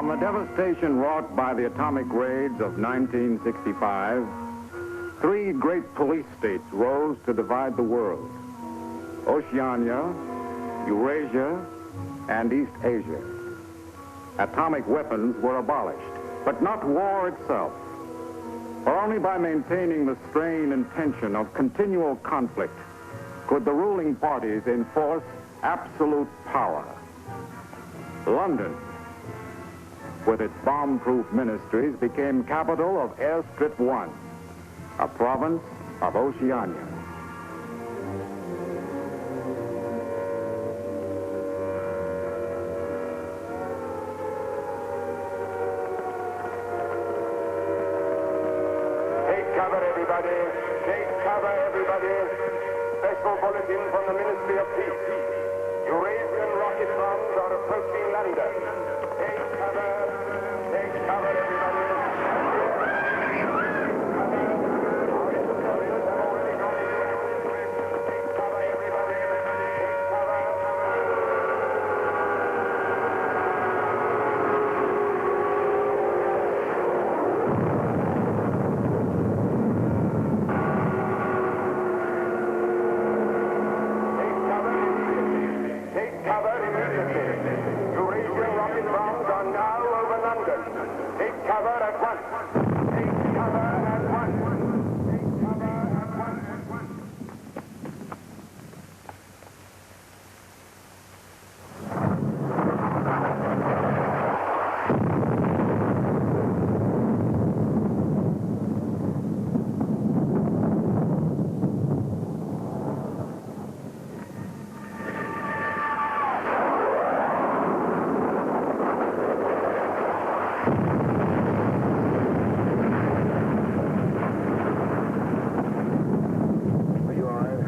From the devastation wrought by the atomic raids of 1965, three great police states rose to divide the world: Oceania, Eurasia, and East Asia. Atomic weapons were abolished, but not war itself. For only by maintaining the strain and tension of continual conflict could the ruling parties enforce absolute power. London, with its bomb-proof ministries, became capital of Airstrip 1, a province of Oceania. Take cover, everybody. Take cover, everybody. Special bulletin from the Ministry of Peace. Eurasian rocket bombs are approaching London. Take cover. Take cover, everybody. Take cover, everybody. Take cover. Take cover immediately. Eurasian rocket bombs are now over London. Take cover at once. Take cover at once. Take cover at once. Are you all right?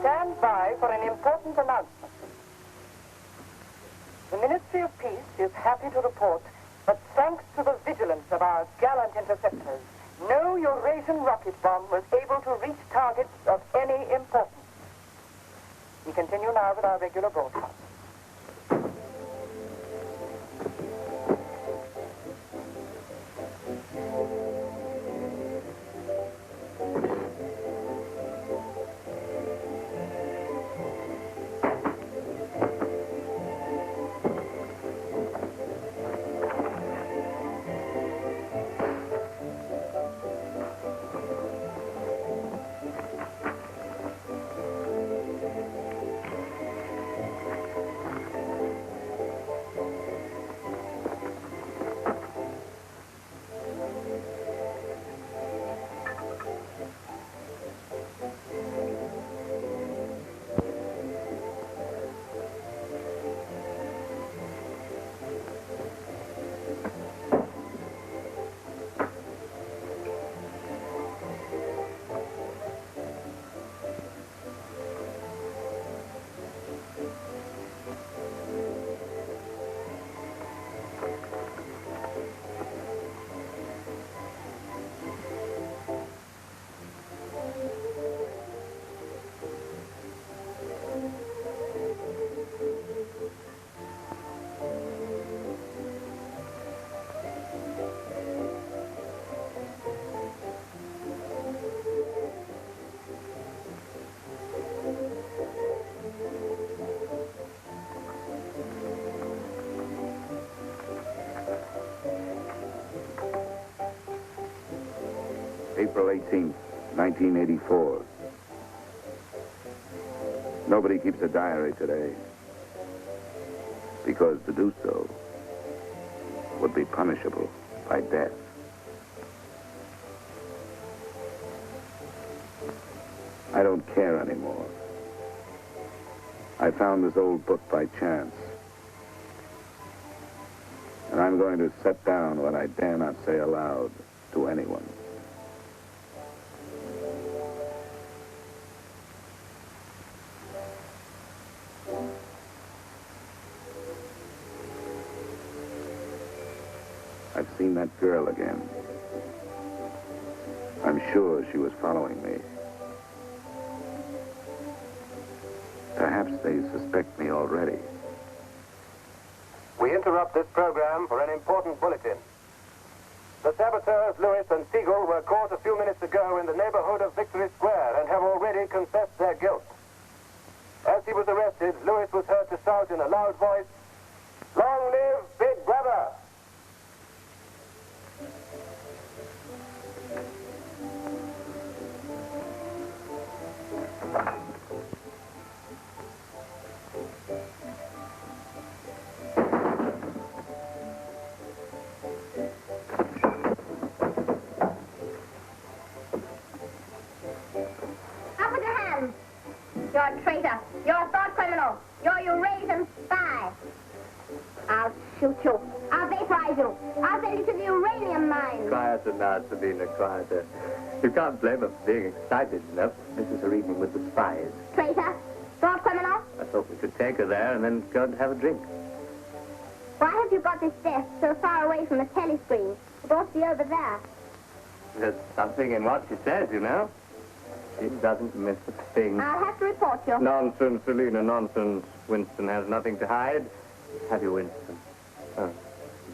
Stand by for an important announcement. The Ministry of Peace is happy to report that thanks to the vigilance of our gallant interceptors, no Eurasian rocket bomb was able to reach targets of any importance. We continue now with our regular broadcast. April 18th, 1984. Nobody keeps a diary today, because to do so would be punishable by death. I don't care anymore. I found this old book by chance. And I'm going to set down what I dare not say aloud to anyone. I've seen that girl again. I'm sure she was following me. Perhaps they suspect me already. We interrupt this program for an important bulletin. The saboteurs, Lewis and Siegel, were caught a few minutes ago in the neighborhood of Victory Square and have already confessed their guilt. As he was arrested, Lewis was heard to shout in a loud voice, "Long live Big Brother!" You're a traitor. You're a thought criminal. You're a Eurasian spy. I'll shoot you. I'll vaporize you. I'll send you to the uranium mine. Quieter now, Sabina, quieter. You can't blame her for being excited enough. This is her evening with the spies. Traitor. Thought criminal. I thought we could take her there and then go and have a drink. Why have you got this desk so far away from the telescreen? It ought to be over there. There's something in what she says, you know. She doesn't miss a thing. I'll have to report you. Nonsense, Selina, nonsense. Winston has nothing to hide. Have you, Winston? Oh,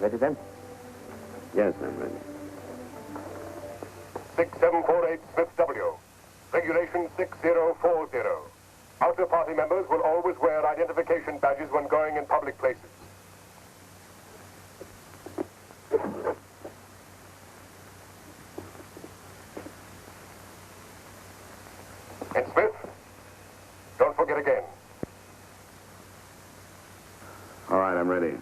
ready then? Yes, I'm ready. 6748 Smith W. Regulation 6040. Outer party members will always wear identification badges when going in public places. And Smith, don't forget again. All right, I'm ready.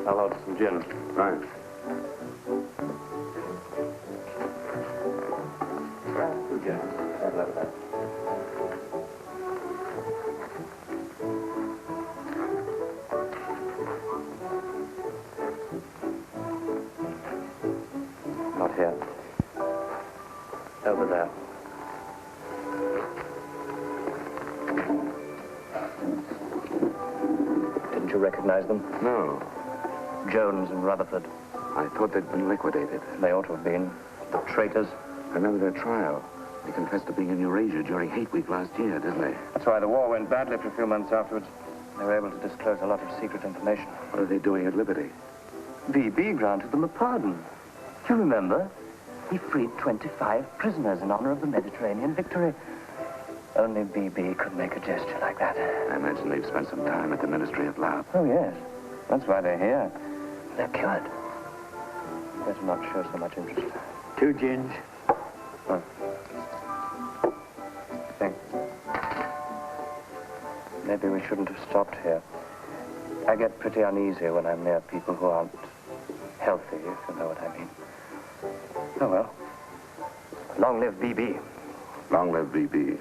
I'll order some gin. Right. Yes, I'd love that. Not here. Over there. Didn't you recognize them? No, Jones and Rutherford. I thought they'd been liquidated. They ought to have been. The traitors. I remember their trial. They confessed to being in Eurasia during Hate Week last year, didn't they? That's why the war went badly for a few months afterwards. They were able to disclose a lot of secret information. What are they doing at Liberty? BB granted them a pardon. Do you remember? He freed 25 prisoners in honor of the Mediterranean victory. Only BB could make a gesture like that. I imagine they've spent some time at the Ministry of Love. Oh, yes. That's why they're here. They're cured. Better not show so much interest. 2 gins. Oh. Thanks. Maybe we shouldn't have stopped here. I get pretty uneasy when I'm near people who aren't healthy, if you know what I mean. Oh, well. Long live BB. Long live BB.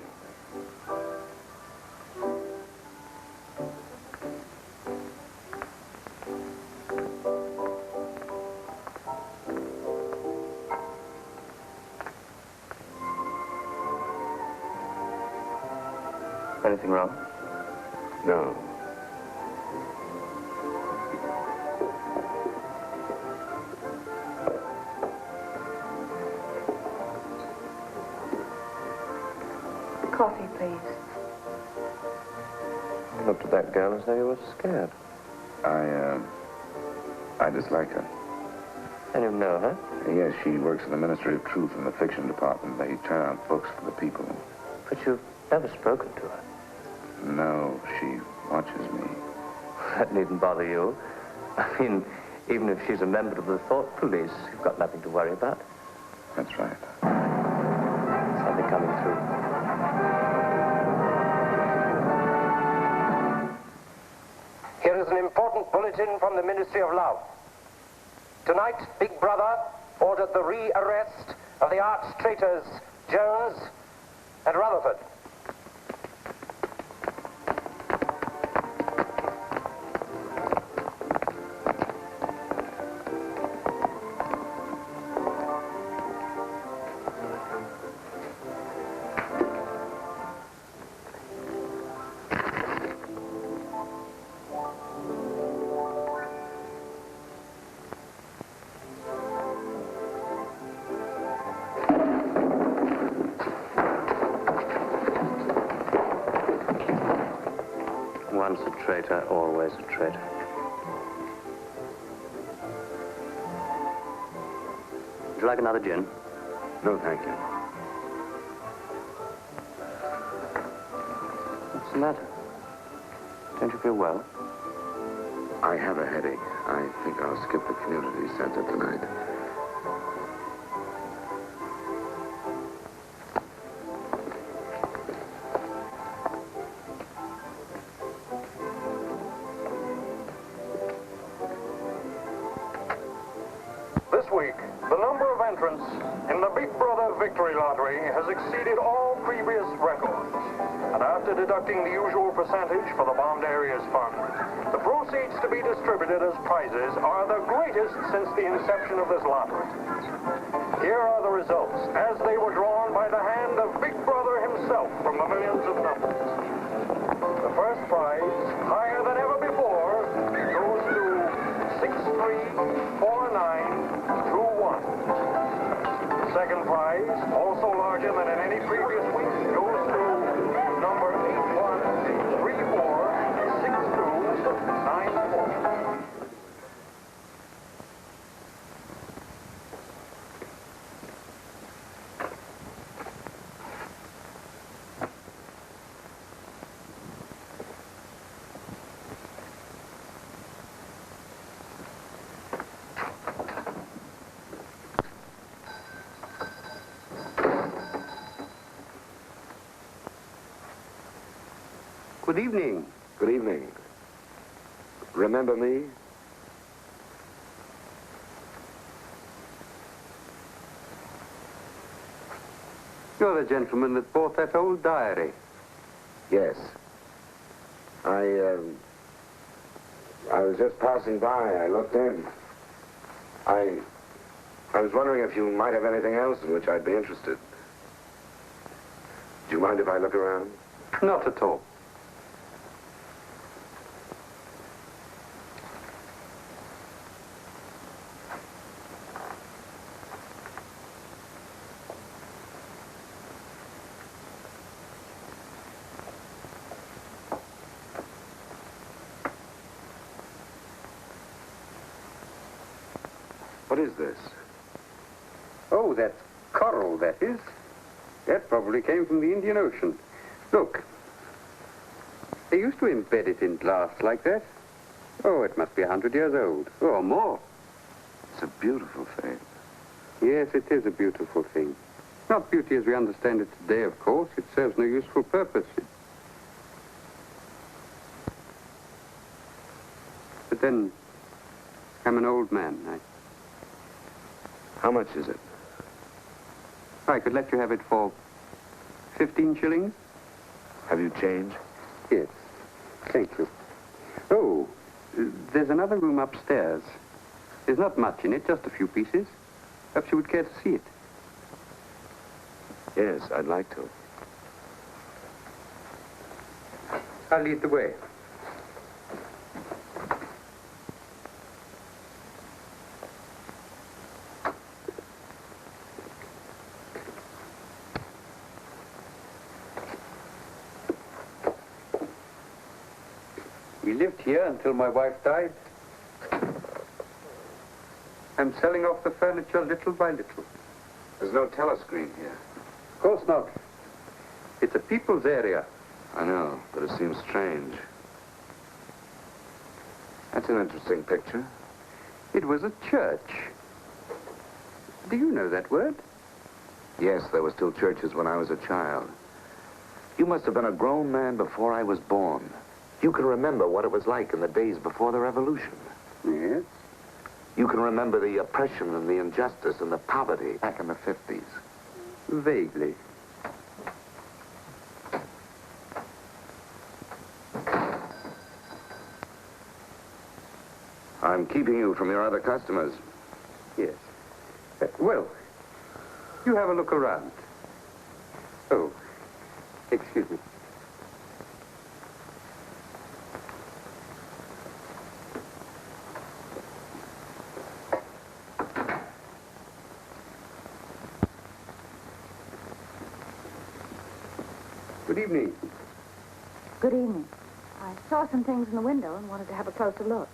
Anything wrong? No. Coffee, please. You looked at that girl as though you were scared. I dislike her. And you know her? Yes, she works in the Ministry of Truth in the fiction department. They turn out books for the people. But you've never spoken to her. No, she watches me. That needn't bother you. I mean, even if she's a member of the thought police, you've got nothing to worry about. That's right. Something coming through. important bulletin from the Ministry of Love. Tonight, Big Brother ordered the re-arrest of the arch traitors Jones and Rutherford. Once a traitor, always a traitor. Would you like another gin? No, thank you. What's the matter? Don't you feel well? I have a headache. I think I'll skip the community center tonight. This week, the number of entrants in the Big Brother Victory Lottery has exceeded all previous records. And after deducting the usual percentage for the bombed areas fund, the proceeds to be distributed as prizes are the greatest since the inception of this lottery. Here are the results as they were drawn by the hand of Big Brother himself from the millions of numbers. The first prize, higher than ever before, goes to 634921. The second prize, also larger than in any previous week, goes to number 81346294. Good evening. Good evening. Remember me? You're the gentleman that bought that old diary. Yes. I was just passing by. I looked in. I was wondering if you might have anything else in which I'd be interested. Do you mind if I look around? Not at all. What is this? Oh, that's coral, that is. That probably came from the Indian Ocean. Look. They used to embed it in glass like that. Oh, it must be 100 years old, or more. It's a beautiful thing. Yes, it is a beautiful thing. Not beauty as we understand it today, of course. It serves no useful purpose. But then, I'm an old man. How much is it? I could let you have it for 15 shillings. Have you change? Yes. Thank you. Oh, there's another room upstairs. There's not much in it, just a few pieces. Perhaps you would care to see it. Yes, I'd like to. I'll lead the way. We lived here until my wife died. I'm selling off the furniture little by little. There's no telescreen here. Of course not. It's a people's area. I know, but it seems strange. That's an interesting picture. It was a church. Do you know that word? Yes, there were still churches when I was a child. You must have been a grown man before I was born. You can remember what it was like in the days before the revolution. Yes? You can remember the oppression and the injustice and the poverty back in the 50s. Vaguely. I'm keeping you from your other customers. Yes. Well, you have a look around. Oh, excuse me. Good evening. Good evening. I saw some things in the window and wanted to have a closer look.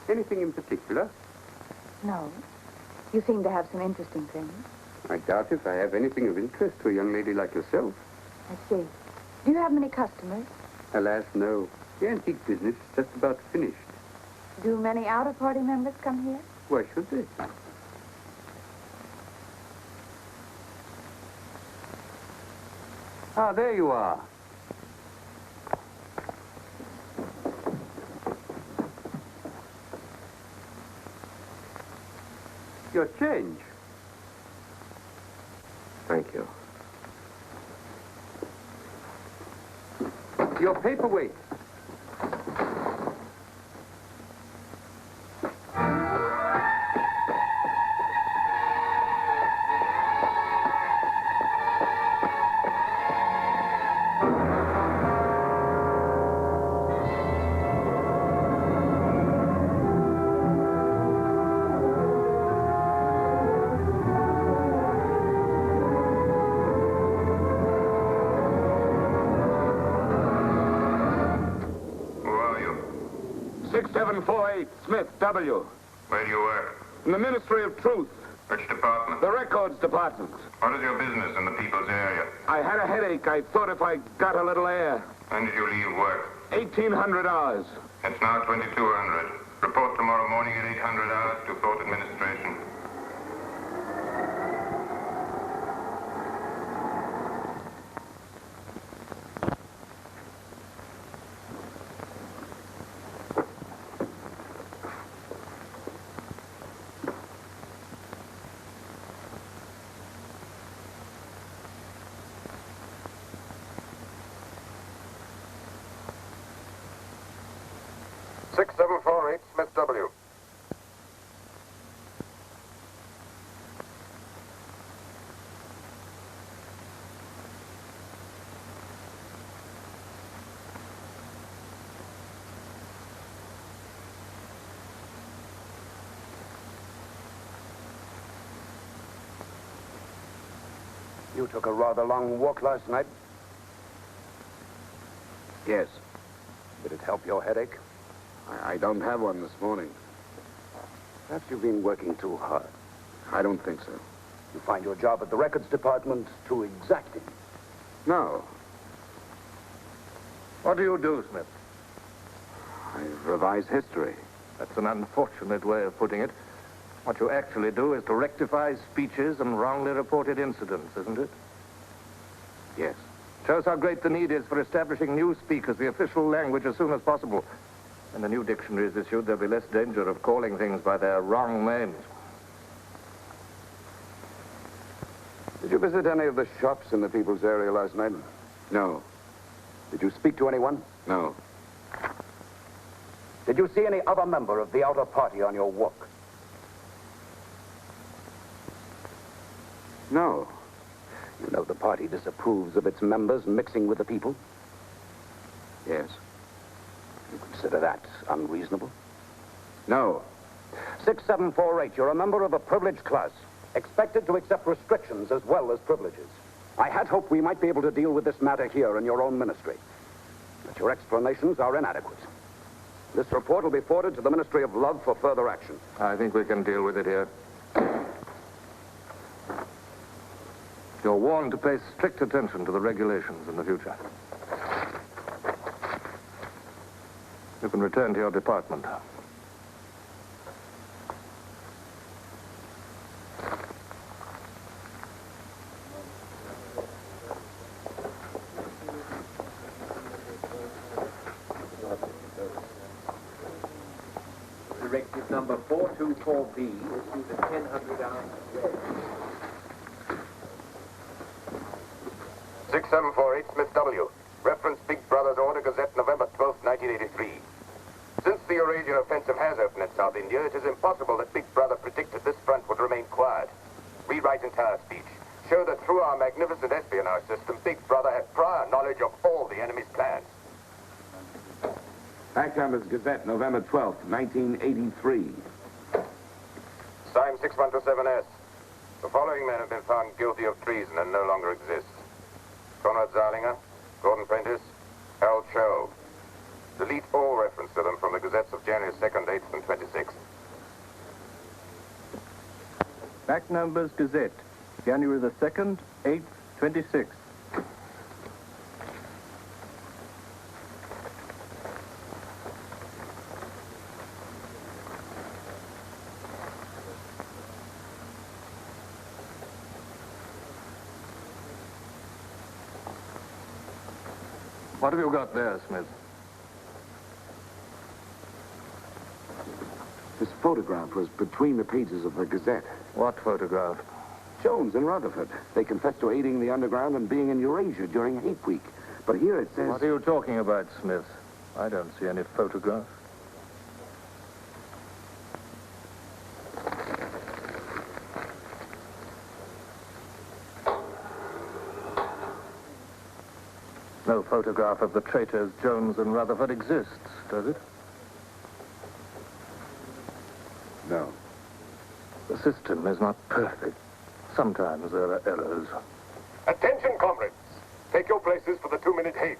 Anything in particular? No. You seem to have some interesting things. I doubt if I have anything of interest to a young lady like yourself. I see. Do you have many customers? Alas, no. The antique business is just about finished. Do many outer-party members come here? Why should they? Ah, there you are. Your change. Thank you. Your paperweight. Who are you? 6748, Smith, W. Where do you work? In the Ministry of Truth, Which department? the Records Department. What is your business in the people's area? I had a headache. I thought if I got a little air. When did you leave work? 1800 hours. It's now 2200. Report tomorrow morning at 800 hours to Thought Administration. Smith W. You took a rather long walk last night. Yes. Did it help your headache? I don't have one this morning. Perhaps you've been working too hard. I don't think so. You find your job at the records department too exacting. No. What do you do, Smith? I revise history. That's an unfortunate way of putting it. What you actually do is to rectify speeches and wrongly reported incidents, isn't it? Yes. Shows how great the need is for establishing newspeak as the official language as soon as possible. When the new dictionary is issued, there'll be less danger of calling things by their wrong names. Did you visit any of the shops in the people's area last night? No. Did you speak to anyone? No. Did you see any other member of the outer party on your walk? No. You know the party disapproves of its members mixing with the people? Yes. You consider that unreasonable? No. 6748, you're a member of a privileged class, expected to accept restrictions as well as privileges. I had hoped we might be able to deal with this matter here in your own ministry. But your explanations are inadequate. This report will be forwarded to the Ministry of Love for further action. I think we can deal with it here. You're warned to pay strict attention to the regulations in the future. You can return to your department. 124B, issued at 1000 hours. 6748 Smith W. Reference Big Brother's Order Gazette, November 12, 1983. Since the Eurasian offensive has opened in South India, it is impossible that Big Brother predicted this front would remain quiet. Rewrite entire speech. Show that through our magnificent espionage system, Big Brother had prior knowledge of all the enemy's plans. Fact Numbers Gazette, November 12th, 1983. Signed 6127S. The following men have been found guilty of treason and no longer exist. Conrad Zarlinger, Gordon Prentice, Harold Cho. Delete all reference to them from the gazettes of January 2nd, 8th, and 26th. Fact Numbers Gazette, January the 2nd, 8th, 26th. What have you got there, Smith? This photograph was between the pages of the Gazette. What photograph? Jones and Rutherford. They confessed to aiding the underground and being in Eurasia during Hate Week. But here it says... What are you talking about, Smith? I don't see any photograph. No photograph of the traitors Jones and Rutherford exists, does it? No. The system is not perfect. Sometimes there are errors. Attention, comrades. Take your places for the 2-minute hate.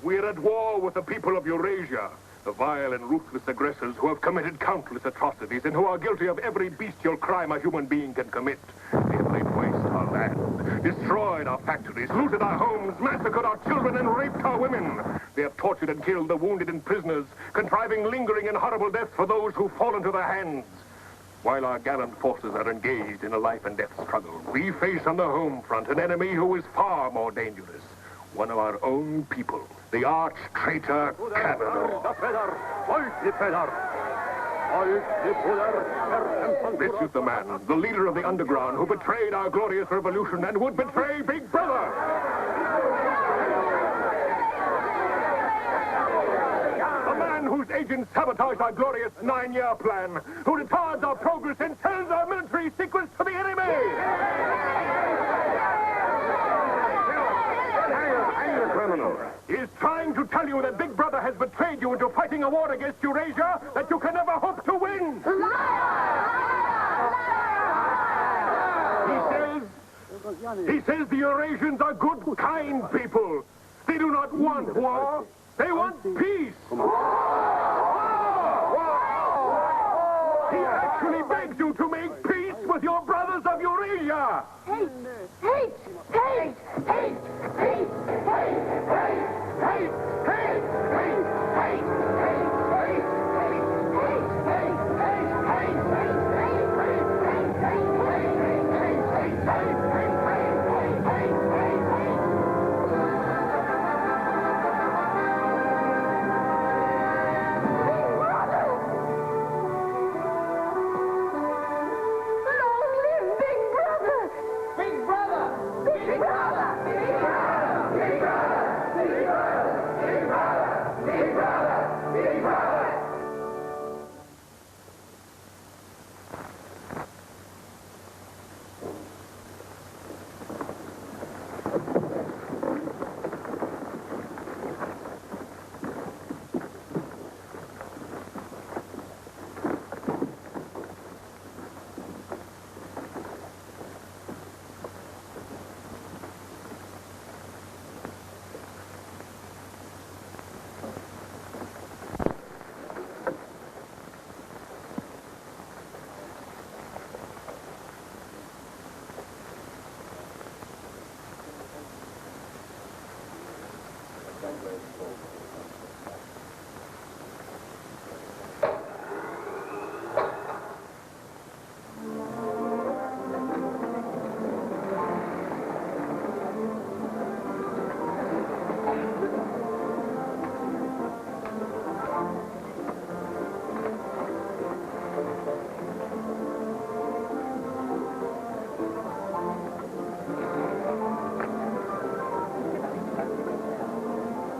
We're at war with the people of Eurasia, the vile and ruthless aggressors who have committed countless atrocities and who are guilty of every bestial crime a human being can commit. They have laid waste our land, destroyed our factories, looted our homes, massacred our children, and raped our women. They have tortured and killed the wounded and prisoners, contriving lingering and horrible deaths for those who fall into their hands. While our gallant forces are engaged in a life and death struggle, we face on the home front an enemy who is far more dangerous. One of our own people, the arch-traitor Cavanaugh. This is the man, the leader of the underground, who betrayed our glorious revolution and would betray Big Brother. The man whose agents sabotage our glorious 9-year plan, who retards our progress and sells our military secrets to the enemy. Criminal. He is trying to tell you that Big Brother has betrayed you into fighting a war against Eurasia that you can never hope to win. He says the Eurasians are good, kind people. They do not want war. They want peace. He actually begs you to make peace with your brothers of Eurasia. Hate! Hate! Hate! Hate! Hate! Big Brother! Big Brother! Big Brother!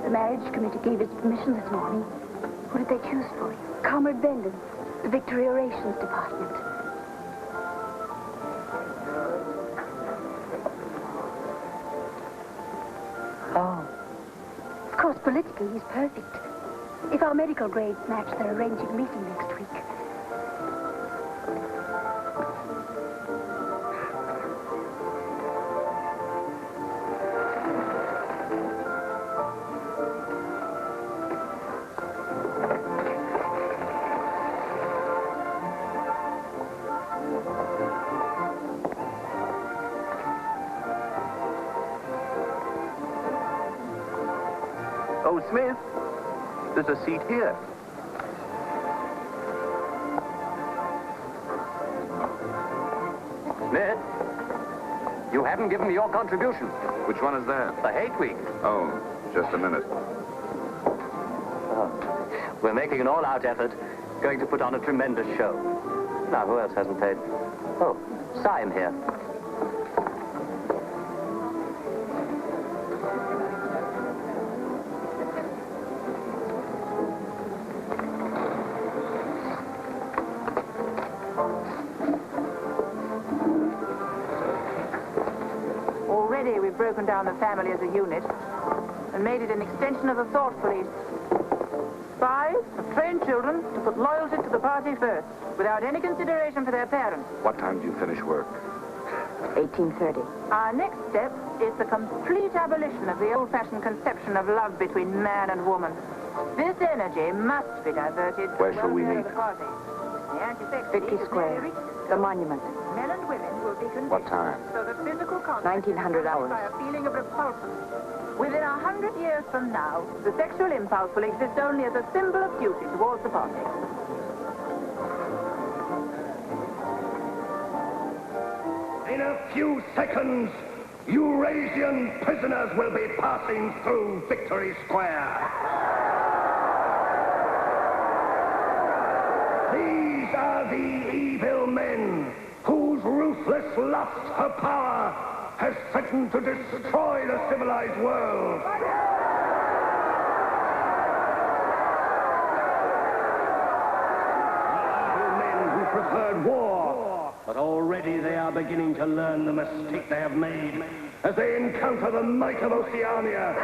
The marriage committee gave its permission this morning. Who did they choose for you? Comrade Bendon, the Victory Orations Department. Oh. Of course, politically, he's perfect. If our medical grades match, they're arranging a meeting next week. Oh, Smith, there's a seat here. Smith, you haven't given me your contribution. Which one is that? The Hate Week. Oh, just a minute. Oh, we're making an all-out effort, going to put on a tremendous show. Now, who else hasn't paid? Oh, Syme here. Already we've broken down the family as a unit and made it an extension of the thought police. Spies have trained children to put loyalty to the party first, without any consideration for their parents. What time do you finish work? 1830. Our next step is the complete abolition of the old-fashioned conception of love between man and woman. This energy must be diverted to Where the shall we welfare meet? of the party. The anti-sex Victory league has Square, nearly reached the monument. Men and women will be conditioned What time? so that physical contact 1900 is hours. by a feeling of repulsion. Within 100 years from now, the sexual impulse will exist only as a symbol of duty towards the party. In a few seconds, Eurasian prisoners will be passing through Victory Square. These are the evil men whose ruthless lust for power has threatened to destroy the civilized world. Evil men who preferred war, but already they are beginning to learn the mistake they have made as they encounter the might of Oceania.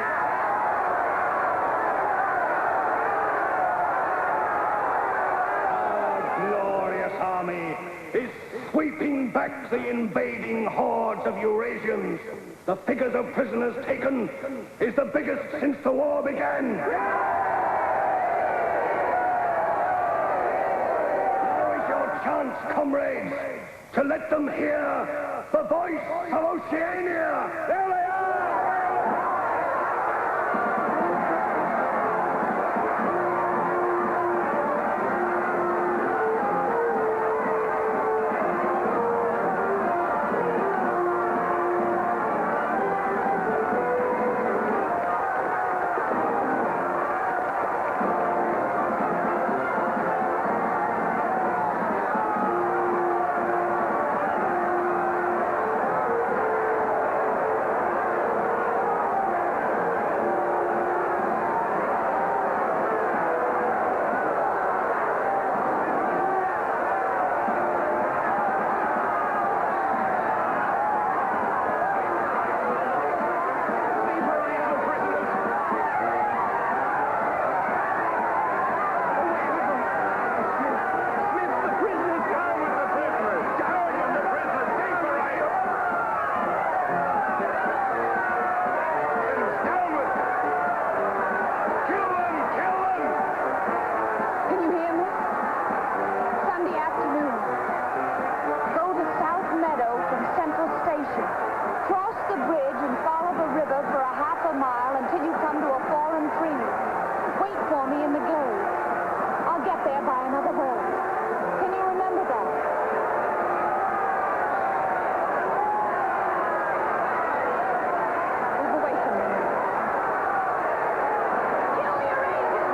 Our glorious army is sweeping back the invading hordes of Eurasians. The figures of prisoners taken is the biggest since the war began. Now is your chance, comrades, to let them hear the voice of Oceania. There they are! to a fallen tree. Wait for me in the glade. I'll get there by another bird. Can you remember that? Move away from me. Kill your agent!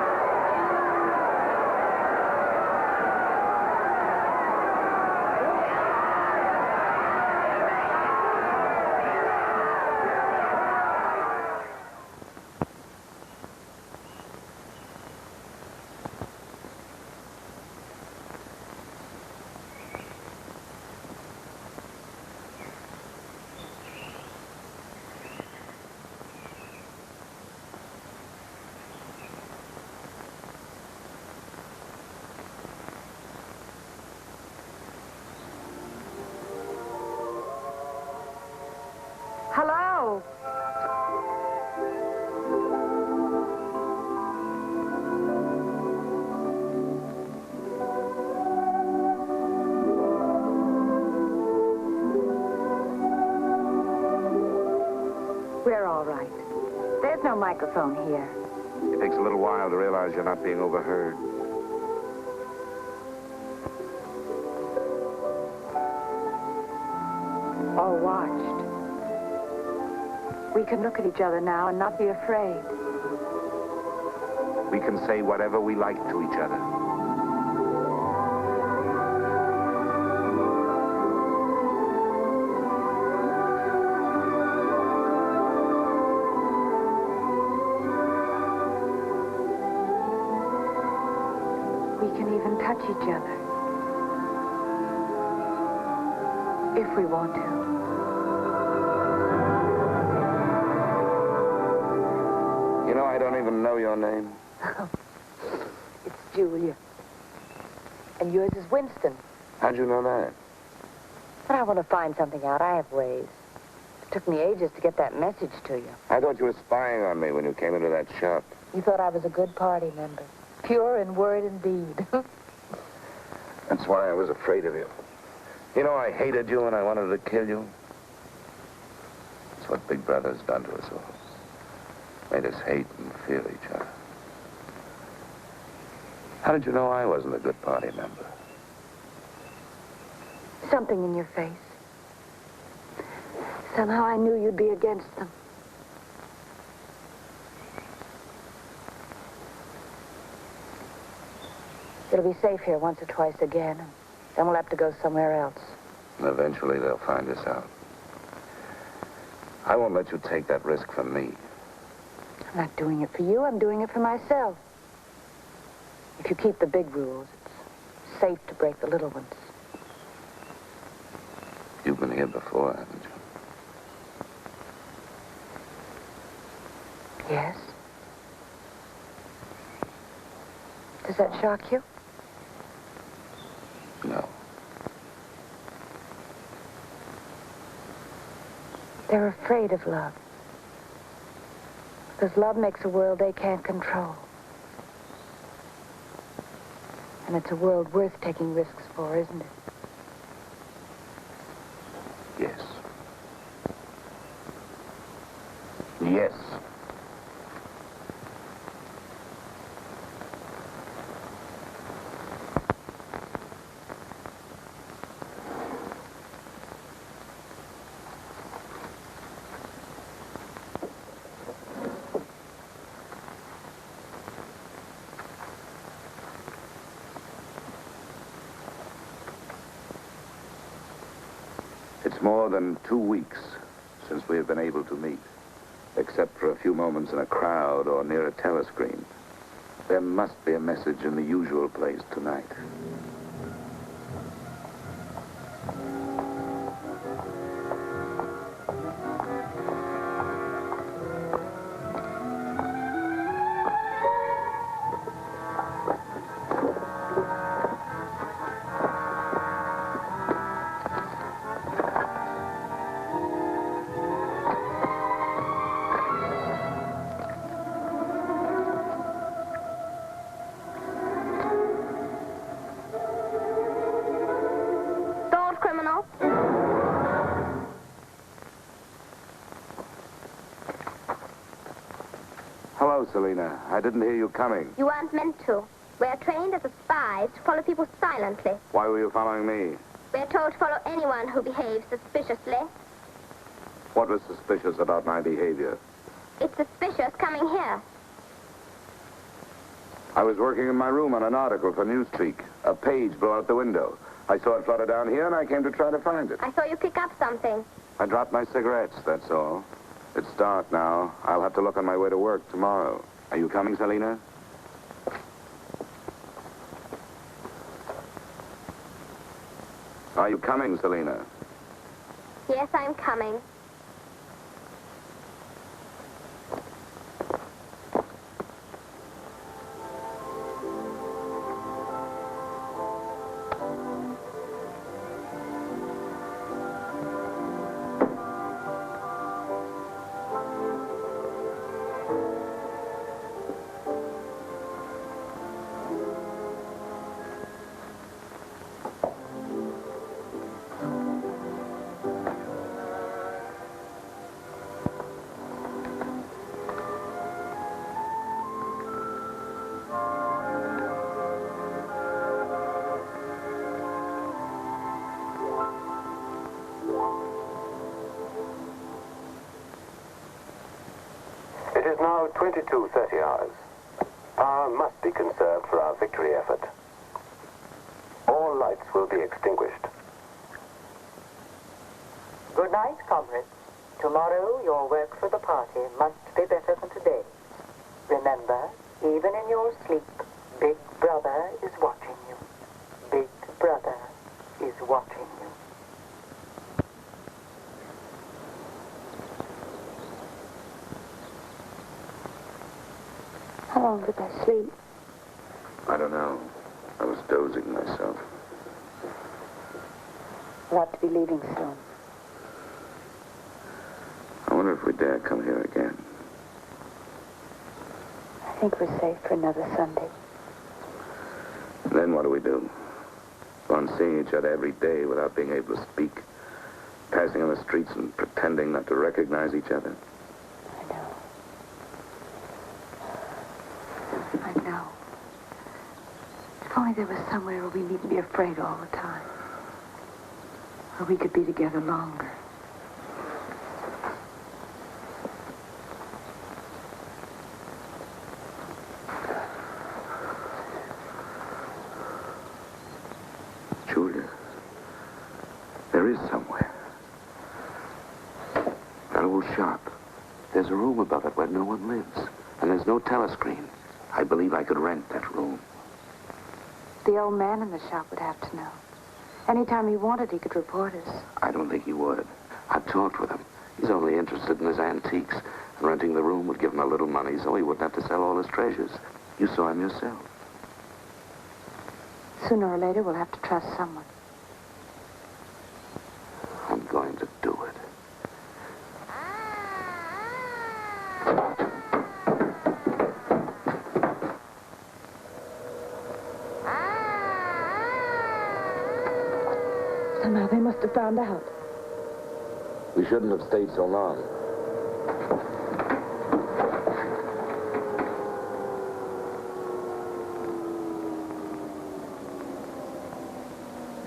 Hello? We're all right. There's no microphone here. It takes a little while to realize you're not being overheard. Or watched. We can look at each other now and not be afraid. We can say whatever we like to each other. We can even touch each other. If we want to. You know, I don't even know your name. It's Julia. And yours is Winston. How'd you know that? But I want to find something out. I have ways. It took me ages to get that message to you. I thought you were spying on me when you came into that shop. You thought I was a good party member. Pure in word and deed. That's why I was afraid of you. You know, I hated you and I wanted to kill you. That's what Big Brother's done to us all. Made us hate and fear each other. How did you know I wasn't a good party member? Something in your face. Somehow I knew you'd be against them. It'll be safe here once or twice again, and then we'll have to go somewhere else. And eventually they'll find us out. I won't let you take that risk for me. I'm not doing it for you. I'm doing it for myself. If you keep the big rules, it's safe to break the little ones. You've been here before, haven't you? Yes. Does that shock you? No. They're afraid of love. Because love makes a world they can't control. And it's a world worth taking risks for, isn't it? Yes. Yes. It's more than 2 weeks since we have been able to meet, except for a few moments in a crowd or near a telescreen. There must be a message in the usual place tonight. Hello, Selina. I didn't hear you coming. You weren't meant to. We're trained as spies to follow people silently. Why were you following me? We're told to follow anyone who behaves suspiciously. What was suspicious about my behavior? It's suspicious coming here. I was working in my room on an article for Newspeak. A page blew out the window. I saw it flutter down here, and I came to try to find it. I saw you pick up something. I dropped my cigarettes, that's all. It's dark now. I'll have to look on my way to work tomorrow. Are you coming, Selina? Are you coming, Selina? Yes, I'm coming. It is now 22:30 hours. Power must be conserved for our victory effort. All lights will be extinguished. Good night, comrades. Tomorrow, your work for the party must be better than today. Remember, even in your sleep, Big Brother is watching you. Big Brother is watching you. How long did I sleep? I don't know. I was dozing myself. We'll have to be leaving soon. I wonder if we dare come here again. I think we're safe for another Sunday. Then what do we do? Go on seeing each other every day without being able to speak, passing on the streets and pretending not to recognize each other. I know. If only there was somewhere where we needn't be afraid all the time. Where we could be together longer. Julia, there is somewhere. That old shop. There's a room above it where no one lives. And there's no telescreen. I believe I could rent that room. The old man in the shop would have to know. Anytime he wanted, he could report us. I don't think he would. I've talked with him. He's only interested in his antiques. And renting the room would give him a little money so he wouldn't have to sell all his treasures. You saw him yourself. Sooner or later, we'll have to trust someone. I'm going to do it. Somehow they must have found out. We shouldn't have stayed so long.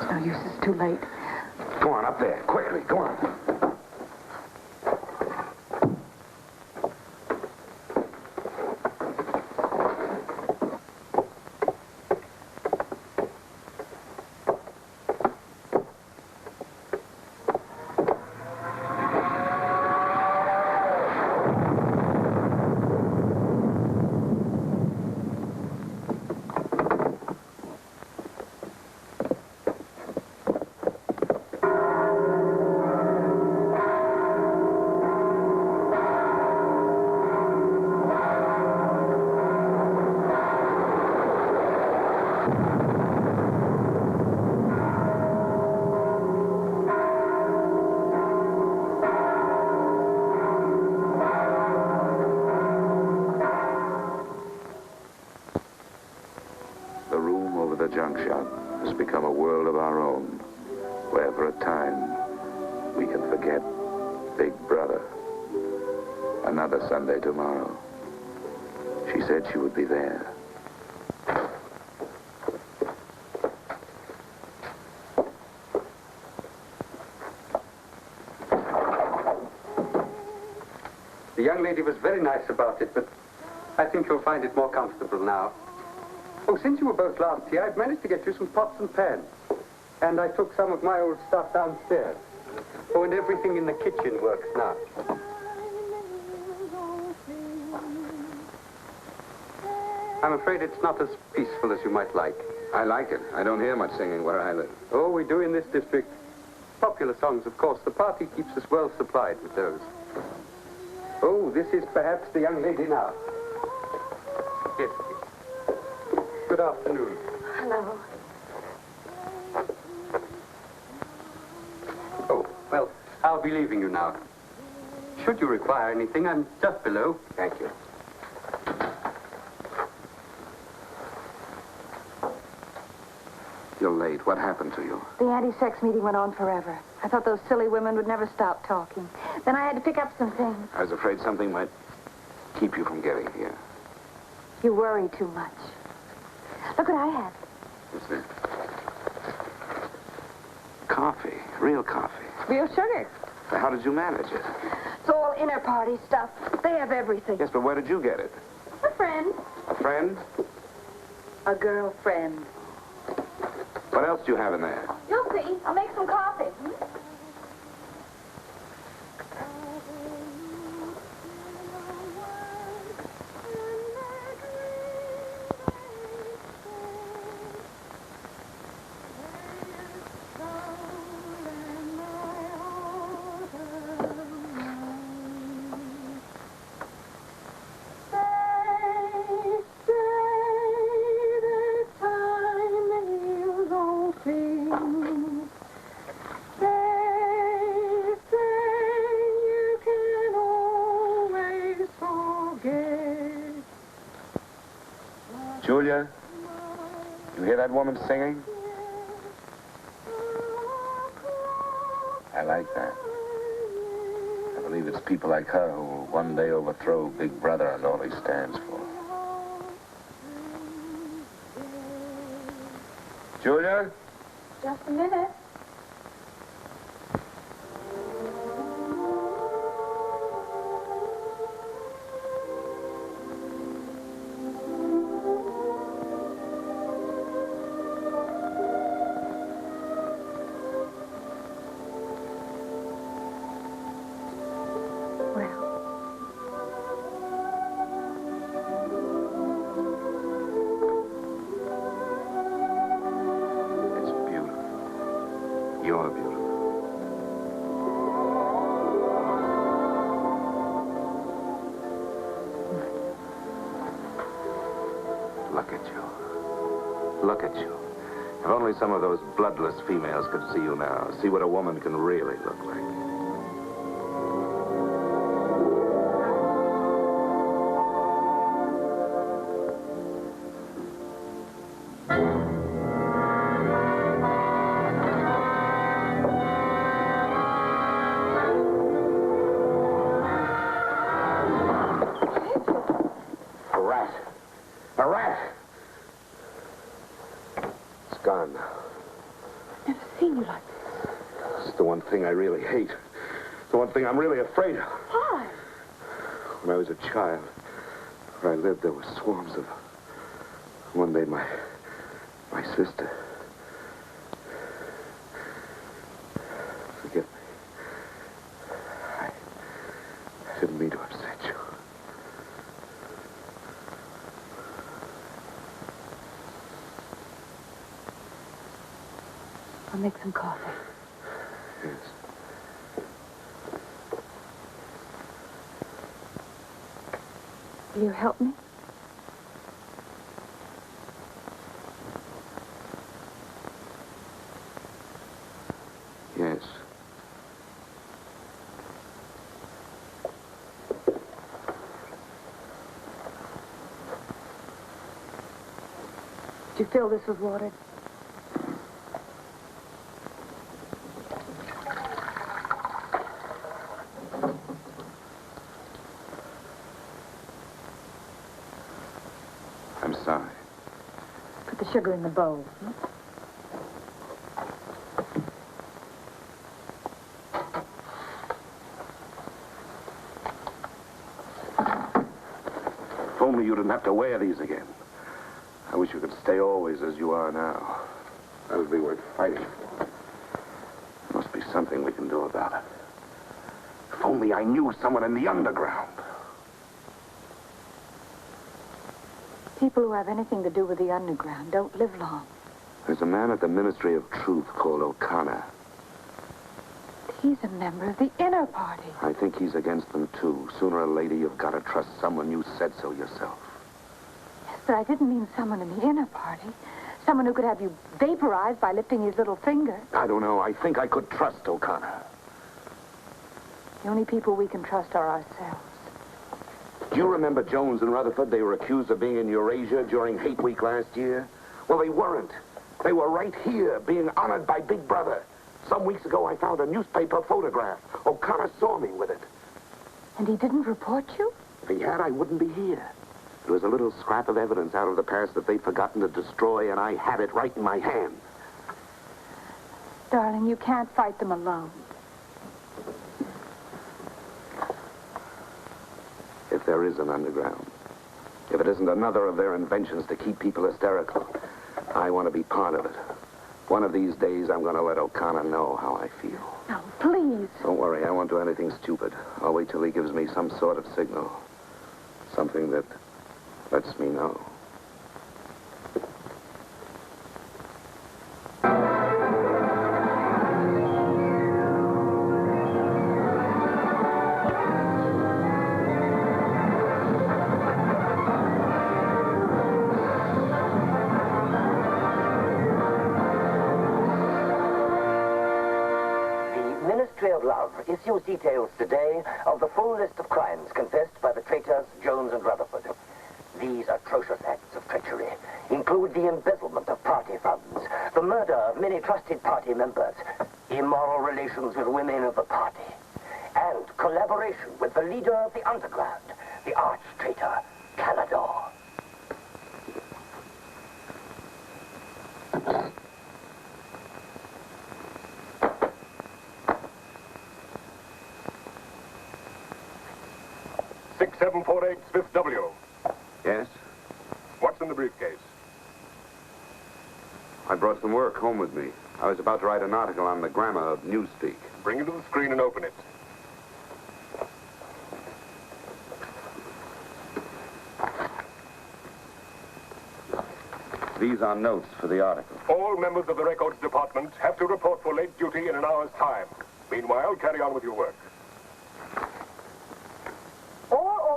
It's no use, it's too late. Go on, up there. Quickly, go on. The junk shop has become a world of our own, where for a time we can forget Big Brother. Another Sunday tomorrow. said she would be there. The young lady was very nice about it, but I think you'll find it more comfortable now. Oh, since you were both last here, I've managed to get you some pots and pans. And I took some of my old stuff downstairs. Oh, and everything in the kitchen works now. I'm afraid it's not as peaceful as you might like. I like it. I don't hear much singing where I live. Oh, we do in this district. Popular songs, of course. The party keeps us well supplied with those. Oh, this is perhaps the young lady now. Yes. Good afternoon. Hello. Oh, well, I'll be leaving you now. Should you require anything, I'm just below. Thank you. You're late. What happened to you? The anti-sex meeting went on forever. I thought those silly women would never stop talking. Then I had to pick up some things. I was afraid something might keep you from getting here. You worry too much. Look what I have. What's that? Coffee. Real coffee. Real sugar. How did you manage it? It's all inner party stuff. They have everything. Yes, but where did you get it? A friend. A friend? A girlfriend. What else do you have in there? You'll see. I'll make some coffee. Julia, you hear that woman singing? I like that. I believe it's people like her who will one day overthrow Big Brother and all he stands for. Julia? Just a minute. You're beautiful. Look at you. Look at you. If only some of those bloodless females could see you now, see what a woman can really look like. Gone now. Never seen you like this. It's the one thing I really hate. The one thing I'm really afraid of. Why? When I was a child, where I lived, there were swarms of... One day, my sister... Forgive me. I didn't mean to upset you. I'll make some coffee. Yes. Will you help me? Yes. Did you fill this with water? sigh. Put the sugar in the bowl. If only you didn't have to wear these again. I wish you could stay always as you are now. That would be worth fighting for. There must be something we can do about it. If only I knew someone in the underground. People who have anything to do with the underground don't live long. There's a man at the Ministry of Truth called O'Connor. He's a member of the inner party. I think he's against them, too. Sooner or later, you've got to trust someone. You said so yourself. Yes, but I didn't mean someone in the inner party. Someone who could have you vaporized by lifting his little finger. I don't know. I think I could trust O'Connor. The only people we can trust are ourselves. Do you remember Jones and Rutherford? They were accused of being in Eurasia during Hate Week last year. Well, they weren't. They were right here, being honored by Big Brother. Some weeks ago, I found a newspaper photograph. O'Connor saw me with it. And he didn't report you? If he had, I wouldn't be here. It was a little scrap of evidence out of the past that they'd forgotten to destroy, and I had it right in my hand. Darling, you can't fight them alone. If there is an underground, if it isn't another of their inventions to keep people hysterical, I want to be part of it. One of these days, I'm going to let O'Connor know how I feel. No, please. Don't worry, I won't do anything stupid. I'll wait till he gives me some sort of signal. Something that lets me know. Issues details today of the full list of crimes confessed by the traitors Jones and Rutherford. These atrocious acts of treachery include the embezzlement of party funds, the murder of many trusted party members, immoral relations with women of the party, and collaboration with the leader of the underground, the arch-traitor, Canador. Fifth W. Yes? What's in the briefcase? I brought some work home with me. I was about to write an article on the grammar of newspeak. Bring it to the screen and open it. These are notes for the article. All members of the records department have to report for late duty in an hour's time. Meanwhile, carry on with your work.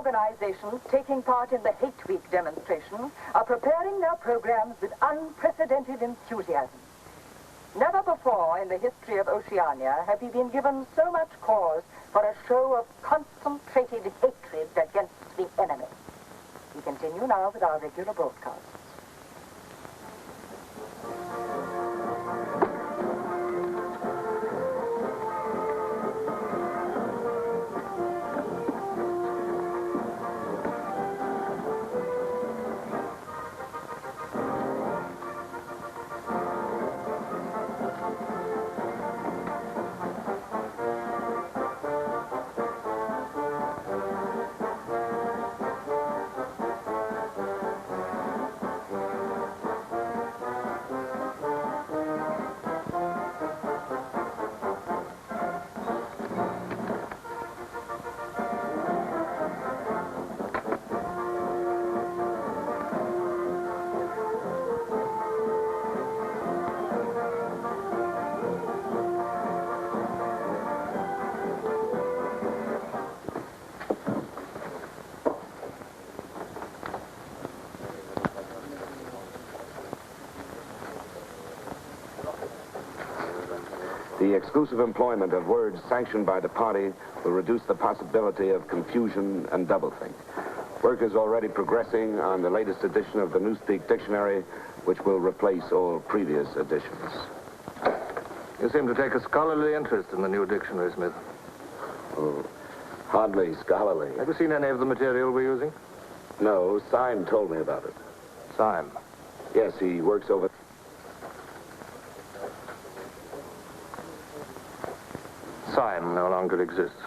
Organizations taking part in the Hate Week demonstration are preparing their programs with unprecedented enthusiasm. Never before in the history of Oceania have we been given so much cause for a show of concentrated hatred against the enemy. We continue now with our regular broadcasts. The exclusive employment of words sanctioned by the party will reduce the possibility of confusion and doublethink. Work is already progressing on the latest edition of the Newspeak Dictionary, which will replace all previous editions. You seem to take a scholarly interest in the new dictionary, Smith. Oh, hardly scholarly. Have you seen any of the material we're using? No, Syme told me about it. Syme. Yes, he works over... Syme no longer exists.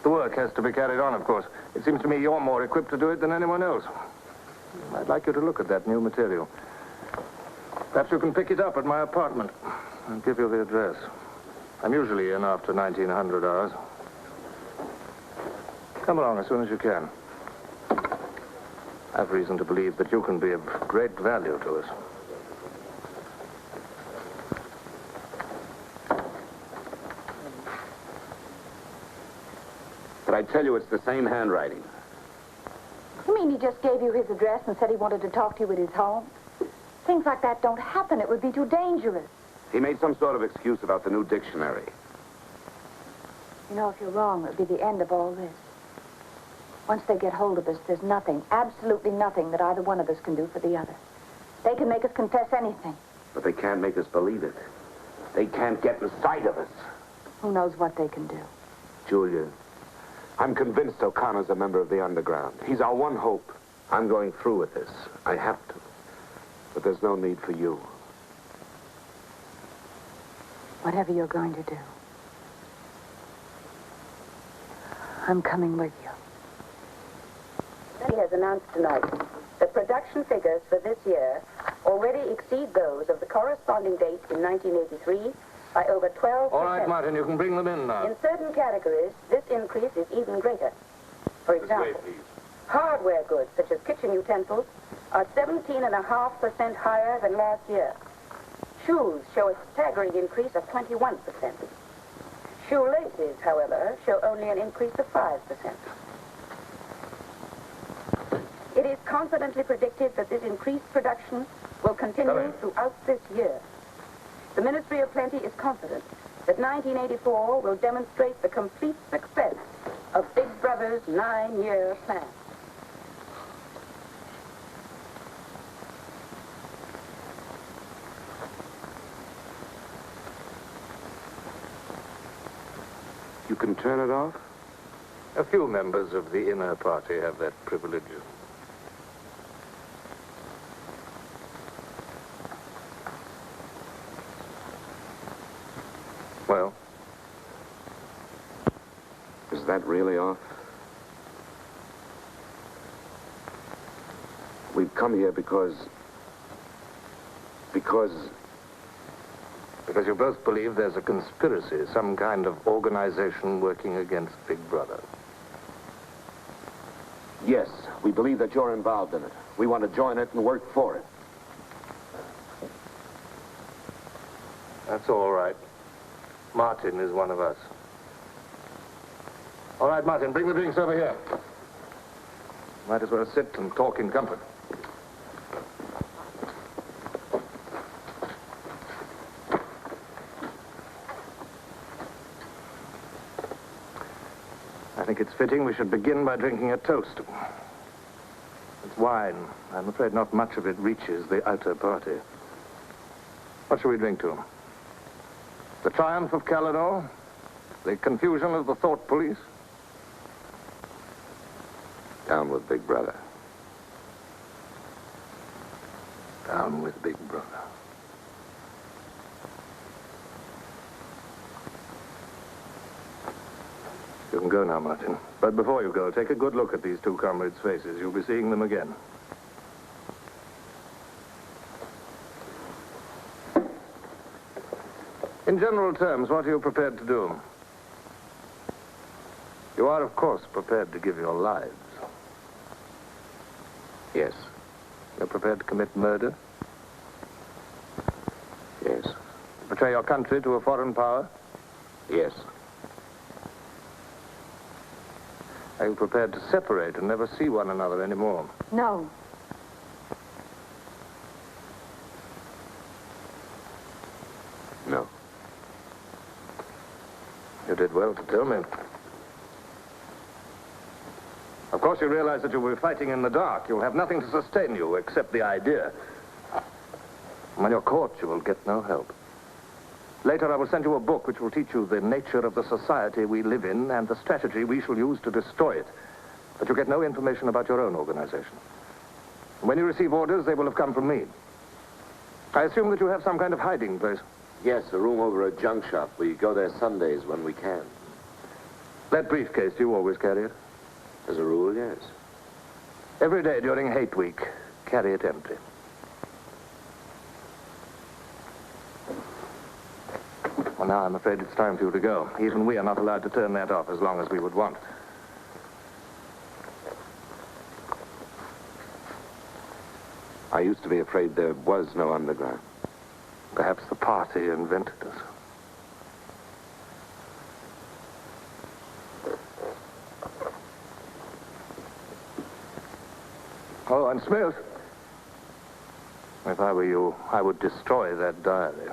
The work has to be carried on, of course. It seems to me you're more equipped to do it than anyone else. I'd like you to look at that new material. Perhaps you can pick it up at my apartment. I'll give you the address. I'm usually in after 1900 hours. Come along as soon as you can. I've reason to believe that you can be of great value to us. But I tell you, it's the same handwriting. You mean he just gave you his address and said he wanted to talk to you at his home? Things like that don't happen. It would be too dangerous. He made some sort of excuse about the new dictionary. You know, if you're wrong, it would be the end of all this. Once they get hold of us, there's nothing, absolutely nothing that either one of us can do for the other. They can make us confess anything. But they can't make us believe it. They can't get inside of us. Who knows what they can do? Julia, I'm convinced O'Connor's a member of the underground. He's our one hope. I'm going through with this. I have to. But there's no need for you. Whatever you're going to do, I'm coming with you. He has announced tonight that production figures for this year already exceed those of the corresponding date in 1983 by over 12%. All right, Martin, you can bring them in now. In certain categories, this increase is even greater. For example, hardware goods such as kitchen utensils are 17.5% higher than last year. Shoes show a staggering increase of 21%. Shoelaces, however, show only an increase of 5%. It is confidently predicted that this increased production will continue throughout this year. The Ministry of Plenty is confident that 1984 will demonstrate the complete success of Big Brother's 9-year plan. You can turn it off? A few members of the inner party have that privilege. Well? Is that really off? We've come here because you both believe there's a conspiracy, some kind of organization working against Big Brother. Yes, we believe that you're involved in it. We want to join it and work for it. That's all right. Martin is one of us. All right, Martin, bring the drinks over here. Might as well sit and talk in comfort. I think it's fitting we should begin by drinking a toast. It's wine. I'm afraid not much of it reaches the outer party. What shall we drink to? The triumph of Calidor? The confusion of the thought police? Down with Big Brother. Down with Big Brother. You can go now, Martin. But before you go, take a good look at these two comrades' faces. You'll be seeing them again. In general terms, what are you prepared to do? You are, of course, prepared to give your lives. Yes. You're prepared to commit murder? Yes. Betray your country to a foreign power? Yes. Are you prepared to separate and never see one another anymore? No. No. You did well to tell me. Of course, you realize that you'll be fighting in the dark. You'll have nothing to sustain you except the idea. When you're caught, you will get no help. Later, I will send you a book which will teach you the nature of the society we live in and the strategy we shall use to destroy it. But you get no information about your own organization. When you receive orders, they will have come from me. I assume that you have some kind of hiding place. Yes, a room over a junk shop. We go there Sundays when we can. That briefcase, do you always carry it? As a rule, yes. Every day during Hate Week, carry it empty. Well, now I'm afraid it's time for you to go. Even we are not allowed to turn that off as long as we would want. I used to be afraid there was no underground. Perhaps the party invented us. Oh, and Smith, if I were you, I would destroy that diary.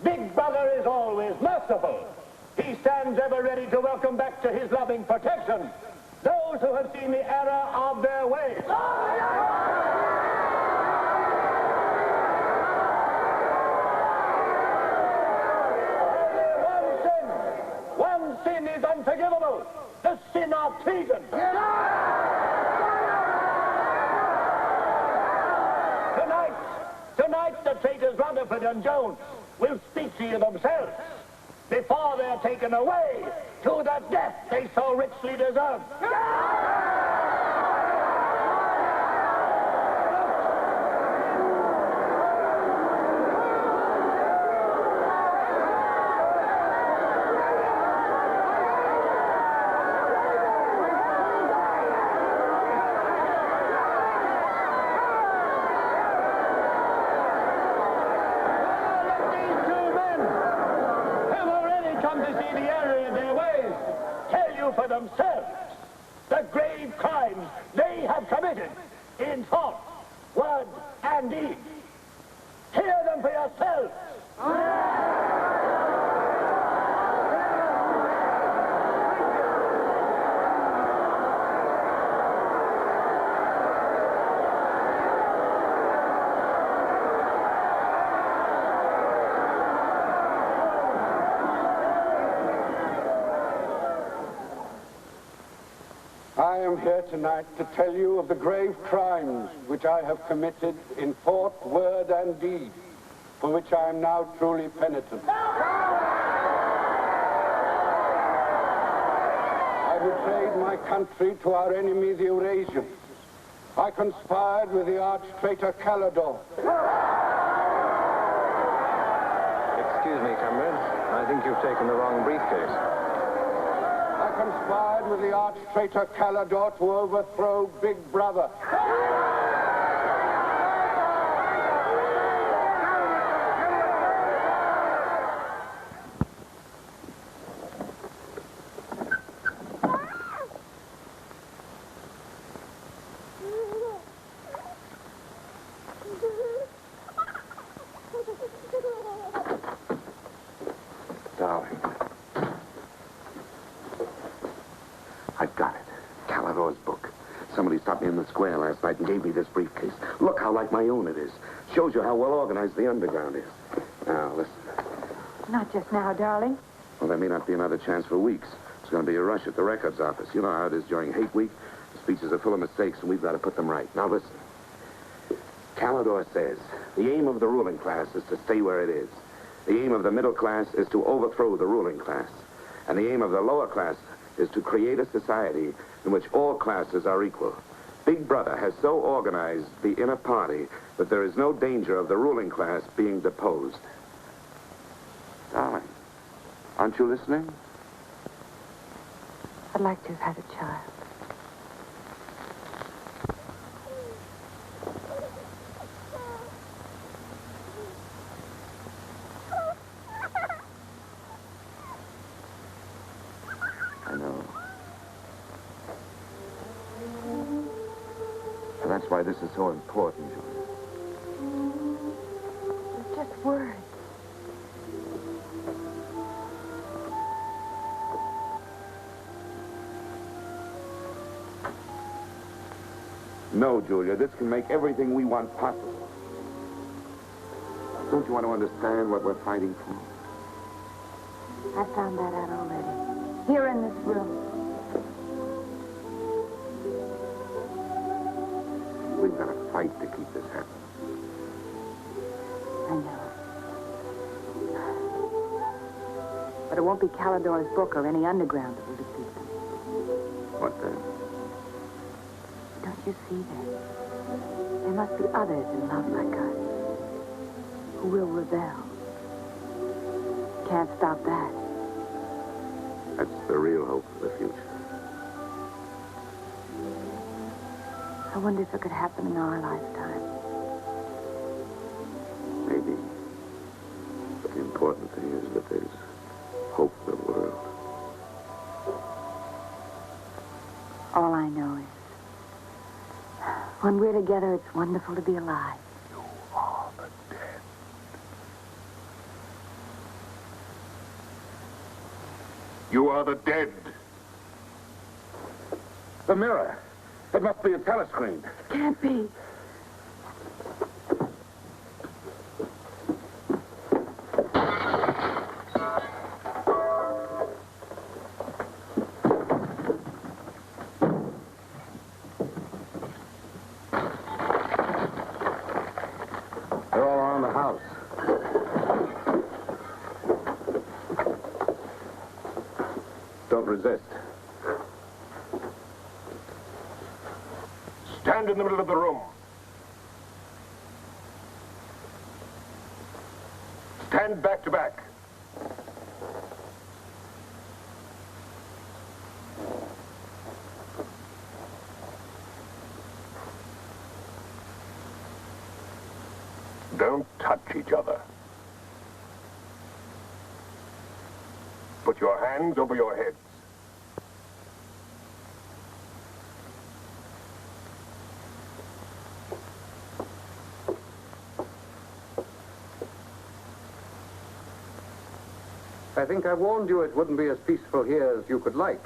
Big Brother is always merciful. He stands ever ready to welcome back to his loving protection those who have seen the error of their ways. Only one sin is unforgivable, the sin of treason. Tonight, the traitors Rutherford and Jones will speak to you themselves before they're taken away to the death they so richly deserve. For themselves the grave crimes they have committed in thought, word, and deed. Hear them for yourselves. I am here tonight to tell you of the grave crimes which I have committed in thought, word, and deed, for which I am now truly penitent. I betrayed my country to our enemy, the Eurasians. I conspired with the arch-traitor Calidor. Excuse me, comrade. I think you've taken the wrong briefcase. I conspired with the arch-traitor Calidor to overthrow Big Brother. Darling. I've got it. Calidor's book. Somebody stopped me in the square last night and gave me this briefcase. Look how like my own it is. Shows you how well organized the underground is. Now, listen. Not just now, darling. Well, there may not be another chance for weeks. There's going to be a rush at the records office. You know how it is during Hate Week. The speeches are full of mistakes, and we've got to put them right. Now, listen. Calidor says the aim of the ruling class is to stay where it is. The aim of the middle class is to overthrow the ruling class. And the aim of the lower class is to create a society in which all classes are equal. Big Brother has so organized the inner party that there is no danger of the ruling class being deposed. Darling, aren't you listening? I'd like to have had a child. I know. And that's why this is so important, Julia. It's just words. No, Julia, this can make everything we want possible. Don't you want to understand what we're fighting for? I found that out already. Here in this room. We've got to fight to keep this happening. I know. But it won't be Calidor's book or any underground that will defeat them. What then? Don't you see that? There must be others in love like us who will rebel. Can't stop that. That's the real hope for the future. I wonder if it could happen in our lifetime. Maybe. But the important thing is that there's hope for the world. All I know is, when we're together, it's wonderful to be alive. You are the dead. You are the dead. The mirror. It must be a telescreen. Can't be. They're all around the house. Don't resist. Stand in the middle of the room. Stand back to back. Don't touch each other. Put your hands over your heads. I think I warned you it wouldn't be as peaceful here as you could like.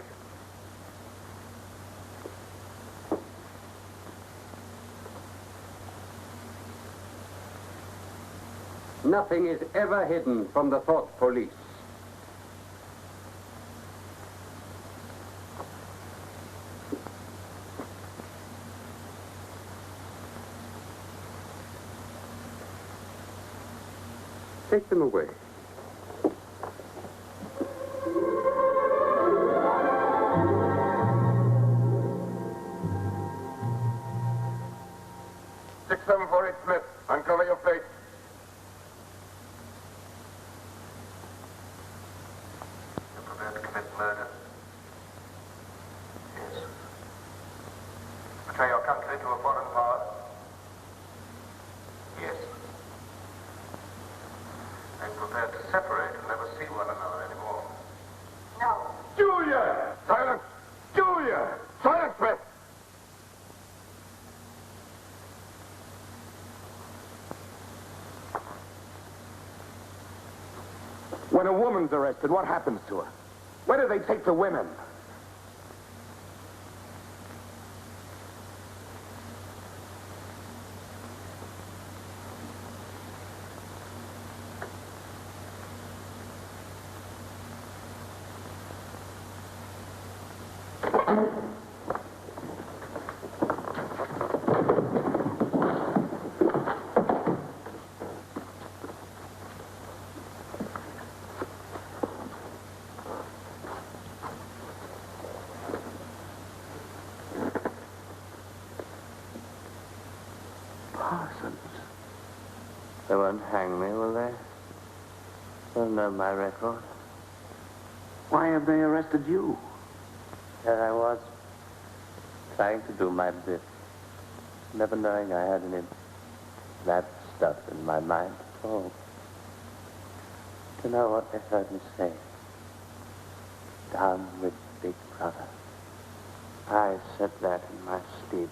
Nothing is ever hidden from the thought police. Take them away. Smith, uncover your face. You're prepared to commit murder? Yes. Betray your country to a foreign power? Yes. Are you prepared to separate and never see one another anymore? No. Julia! Silence! Julia! Silence, Smith! When a woman's arrested, what happens to her? Where do they take the women? They won't hang me, will they? They'll know my record. Why have they arrested you? There I was, trying to do my bit, never knowing I had any bad stuff in my mind at all. Do you know what they heard me say? Down with Big Brother. I said that in my sleep.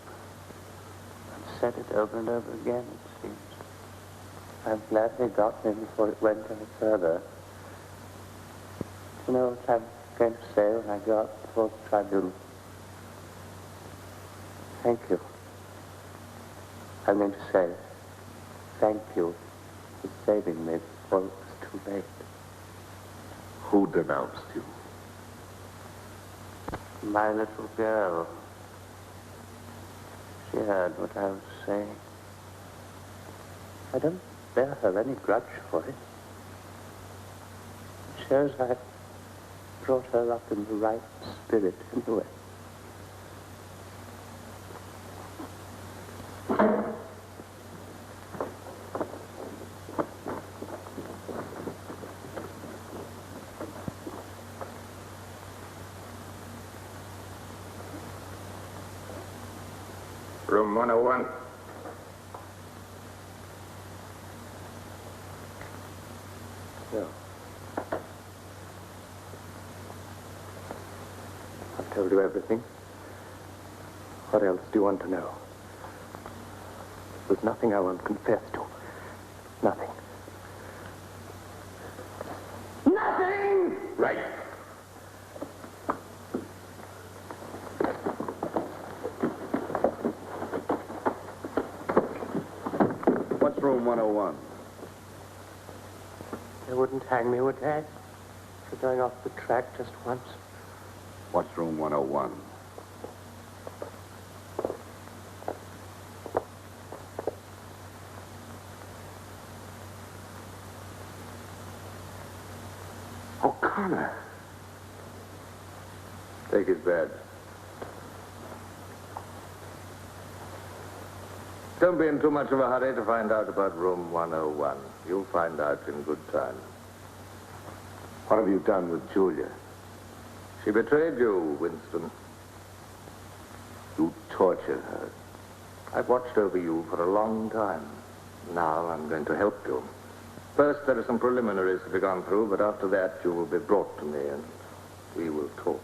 And said it over and over again, it seems. I'm glad they got me before it went any further. You know what I'm going to say when I go out before the tribunal? Thank you. I'm going to say thank you for saving me before it was too late. Who denounced you? My little girl. She heard what I was saying. I don't bear her any grudge for it. It shows I brought her up in the right spirit anyway. Room 101. No. I've told you everything. What else do you want to know? There's nothing I won't confess to. Nothing. Nothing! Right. What's room 101? They wouldn't hang me, would they? For going off the track just once. What's room 101? O'Connor. Take his bed. Don't be in too much of a hurry to find out about room 101. You'll find out in good time. What have you done with Julia? She betrayed you, Winston. You tortured her. I've watched over you for a long time. Now I'm going to help you. First, there are some preliminaries to be gone through, but after that, you will be brought to me and we will talk.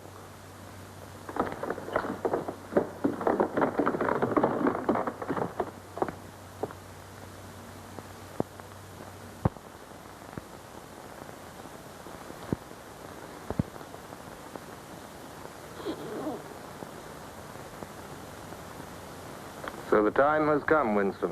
So the time has come, Winston.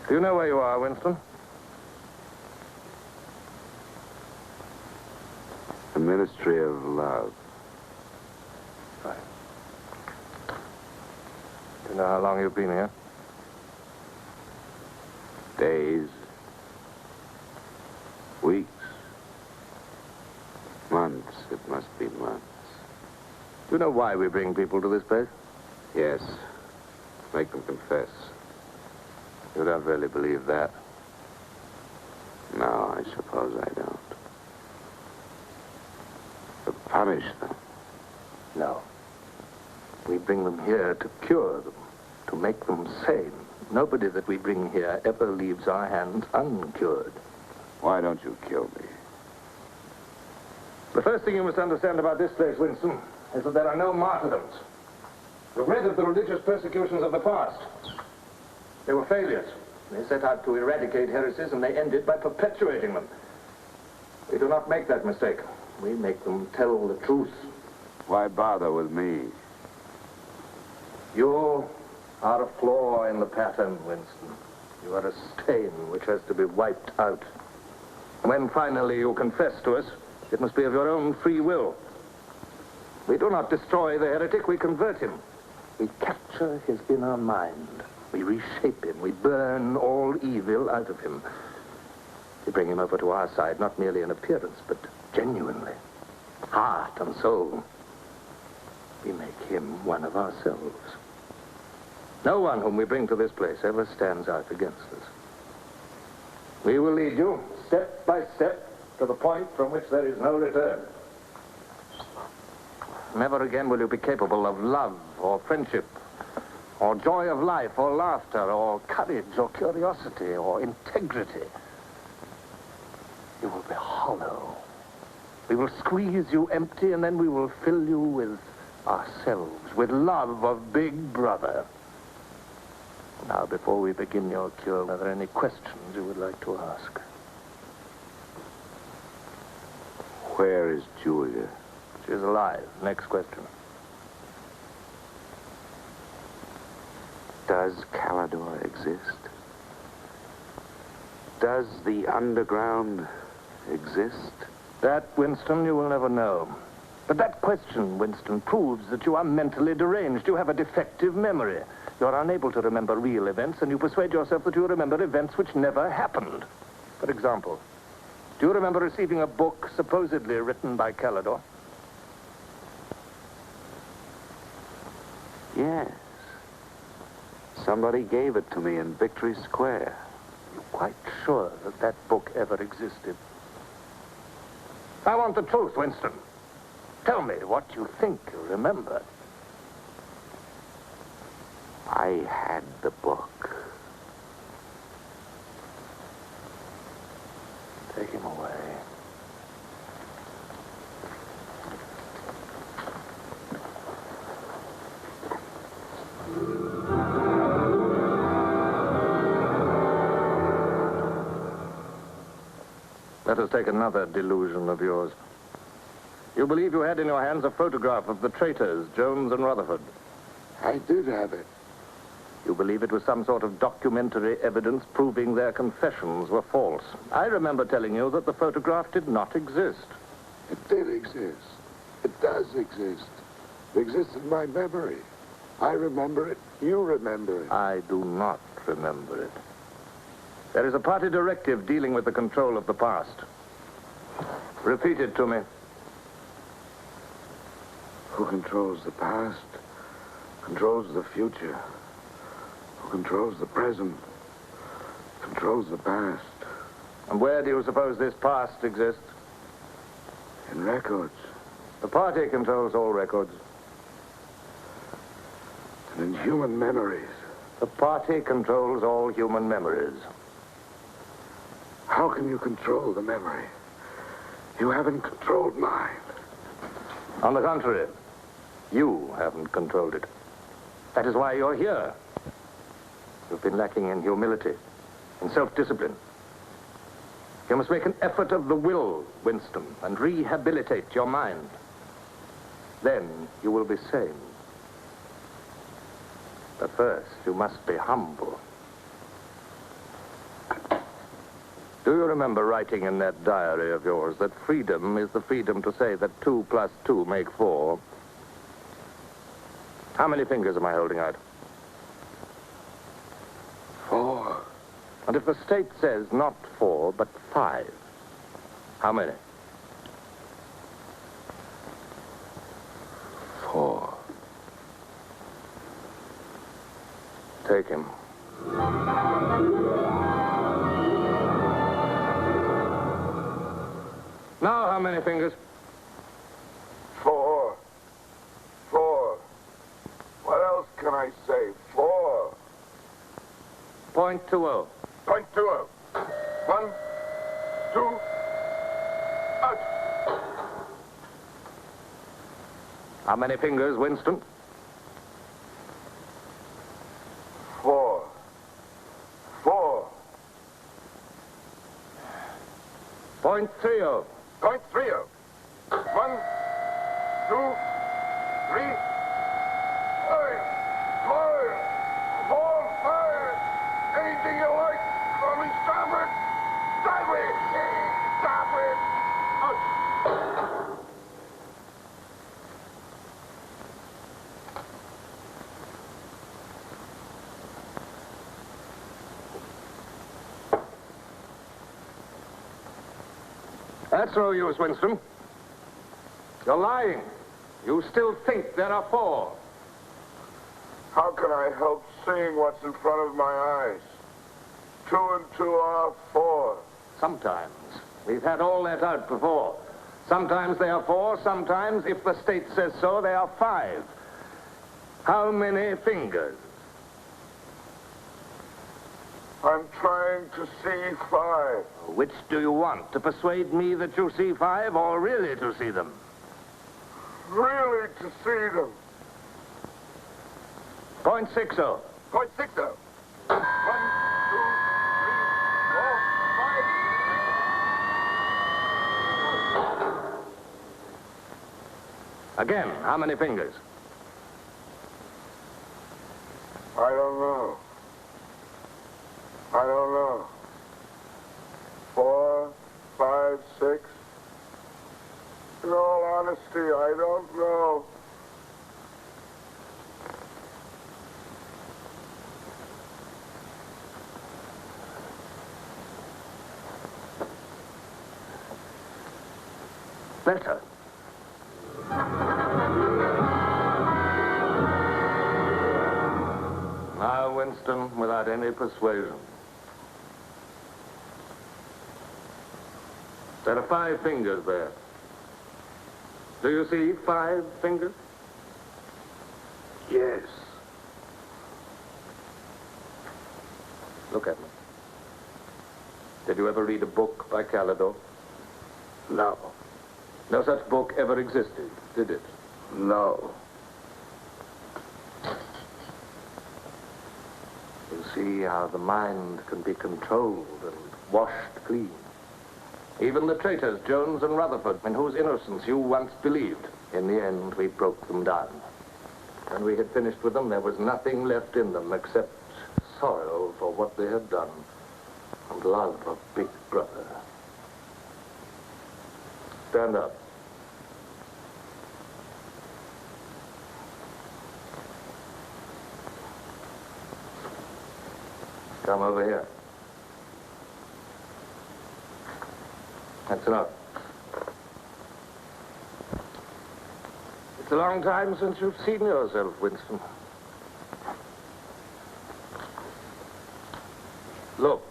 Do you know where you are, Winston? The Ministry of Love. Right. Do you know how long you've been here? Days. Weeks. Months. It must be months. Do you know why we bring people to this place? Yes. Make them confess. You don't really believe that? No, I suppose I don't. To punish them. No. We bring them here to cure them, to make them sane. Nobody that we bring here ever leaves our hands uncured. Why don't you kill me? The first thing you must understand about this place, Winston, is that there are no martyrdoms. You've read of the religious persecutions of the past. They were failures. They set out to eradicate heresies, and they ended by perpetuating them. We do not make that mistake. We make them tell the truth. Why bother with me? You are a flaw in the pattern, Winston. You are a stain which has to be wiped out. When finally you confess to us, it must be of your own free will. We do not destroy the heretic, we convert him. We capture his inner mind. We reshape him. We burn all evil out of him. We bring him over to our side, not merely in appearance, but genuinely. Heart and soul. We make him one of ourselves. No one whom we bring to this place ever stands out against us. We will lead you, step by step, to the point from which there is no return. Never again will you be capable of love or friendship, or joy of life, or laughter, or courage, or curiosity, or integrity. You will be hollow. We We will squeeze you empty, and then we will fill you with ourselves, with love of Big Brother. Now, before we begin your cure, are there any questions you would like to ask? Where is Julia? She is alive. Next question. Does Calidor exist? Does the underground exist? That, Winston, you will never know. But that question, Winston, proves that you are mentally deranged. You have a defective memory. You're unable to remember real events, and you persuade yourself that you remember events which never happened. For example, do you remember receiving a book supposedly written by Calidor? Yes. Somebody gave it to me in Victory Square. You're quite sure that that book ever existed? I want the truth, Winston. Tell me what you think you remember. I had the book. Take him away. Let us take another delusion of yours. You believe you had in your hands a photograph of the traitors, Jones and Rutherford. I did have it. You believe it was some sort of documentary evidence proving their confessions were false. I remember telling you that the photograph did not exist. It did exist. It does exist. It exists in my memory. I remember it. You remember it. I do not remember it. There is a party directive dealing with the control of the past. Repeat it to me. Who controls the past controls the future. Who controls the present controls the past. And where do you suppose this past exists? In records. The party controls all records. And in human memories. The party controls all human memories. How can you control the memory? You haven't controlled mine. On the contrary, you haven't controlled it. That is why you're here. You've been lacking in humility, in self-discipline. You must make an effort of the will, Winston, and rehabilitate your mind. Then you will be sane. But first, you must be humble. Do you remember writing in that diary of yours that freedom is the freedom to say that 2 plus 2 make 4? How many fingers am I holding out? 4. And if the state says not 4, but 5, how many? 4. Take him. Now, how many fingers? 4. 4. What else can I say? 4. .20. .20. 1, 2, out. How many fingers, Winston? 4. 4. .30. .30. 1, 2, 3, 5. Anything you like. Call me starboard. Sideways. Starboard. Out. That's no use, Winston. You're lying. You still think there are 4. How can I help seeing what's in front of my eyes? 2 and 2 are 4. Sometimes. We've had all that out before. Sometimes they are 4, sometimes, if the state says so, they are 5. How many fingers? I'm trying to see 5. Which do you want? To persuade me that you see 5 or really to see them? Really to see them. Point 60. Point 60. 1, 2, 3, 4, 5. Again, how many fingers? I don't know. I don't know. 4, 5, 6. In all honesty, I don't know. Better. Now, Winston, without any persuasion. There are 5 fingers there. Do you see 5 fingers? Yes. Look at me. Did you ever read a book by Calidore? No. No such book ever existed, did it? No. You see how the mind can be controlled and washed clean. Even the traitors, Jones and Rutherford, in whose innocence you once believed, in the end we broke them down. When we had finished with them, there was nothing left in them except sorrow for what they had done and love of Big Brother. Stand up. Come over here. That's enough. It's a long time since you've seen yourself, Winston. Look.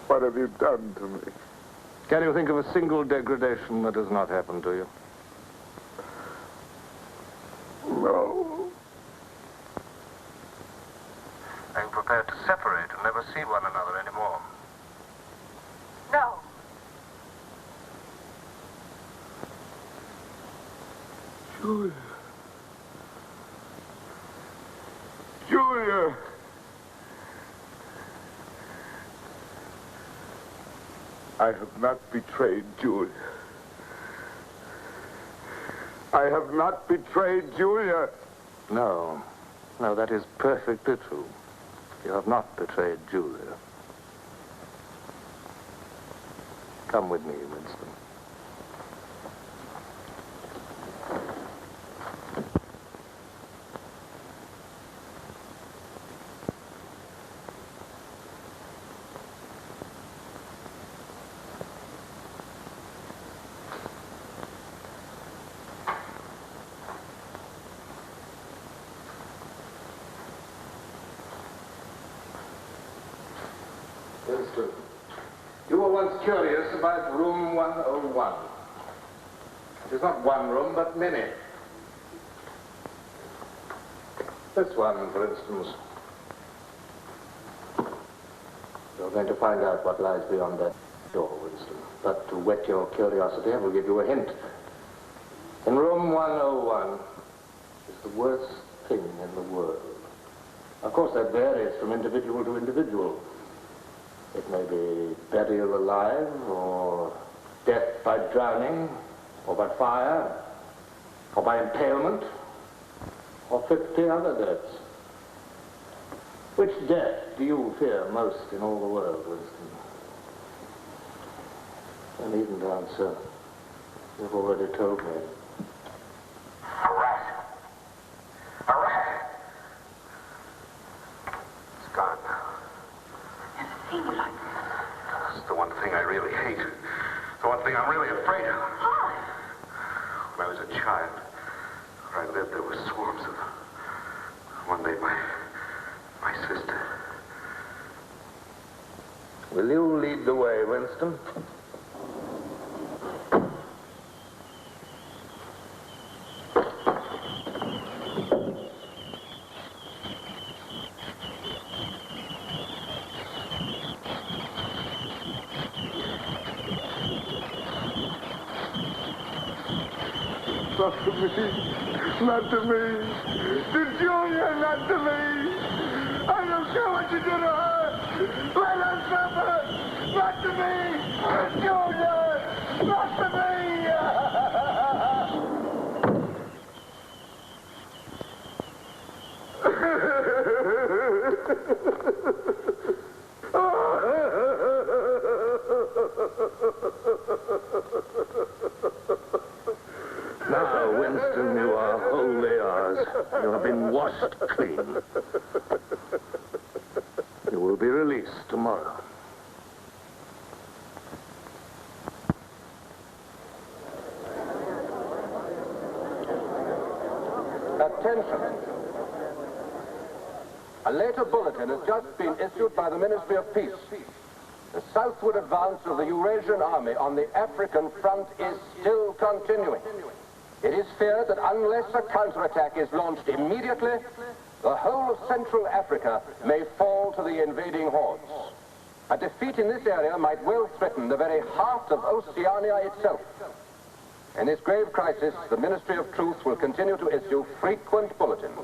What have you done to me? Can you think of a single degradation that has not happened to you? No. Are you prepared to separate and never see one another anymore? No. Julia. Julia. I have not betrayed Julia. I have not betrayed Julia. No. No, that is perfectly true. You have not betrayed Julia. Come with me, Winston. Winston, you were once curious about room 101. It is not one room, but many. This one, for instance. You're going to find out what lies beyond that door, Winston. But to whet your curiosity, I will give you a hint. In room 101 is the worst thing in the world. Of course, that varies from individual to individual. It may be burial alive, or death by drowning, or by fire, or by impalement, or 50 other deaths. Which death do you fear most in all the world, Winston? I needn't answer. You've already told me. A rat. A rat. It's gone now. Seen you like It's the one thing I really hate. The one thing I'm really afraid of. Why? When I was a child, where I lived, there were swarms of them. One day, my sister, Will you lead the way, Winston? Not to me. Not to me. To Julia, not to me. I don't care what you do to her. Let her suffer. Not to me. To Julia. Not to me. Now, Winston, you are wholly ours. You have been washed clean. You will be released tomorrow. Attention. A later bulletin has just been issued by the Ministry of Peace. The southward advance of the Eurasian army on the African front is still continuing. It is feared that unless a counterattack is launched immediately, the whole of Central Africa may fall to the invading hordes. A defeat in this area might well threaten the very heart of Oceania itself. In this grave crisis, the Ministry of Truth will continue to issue frequent bulletins.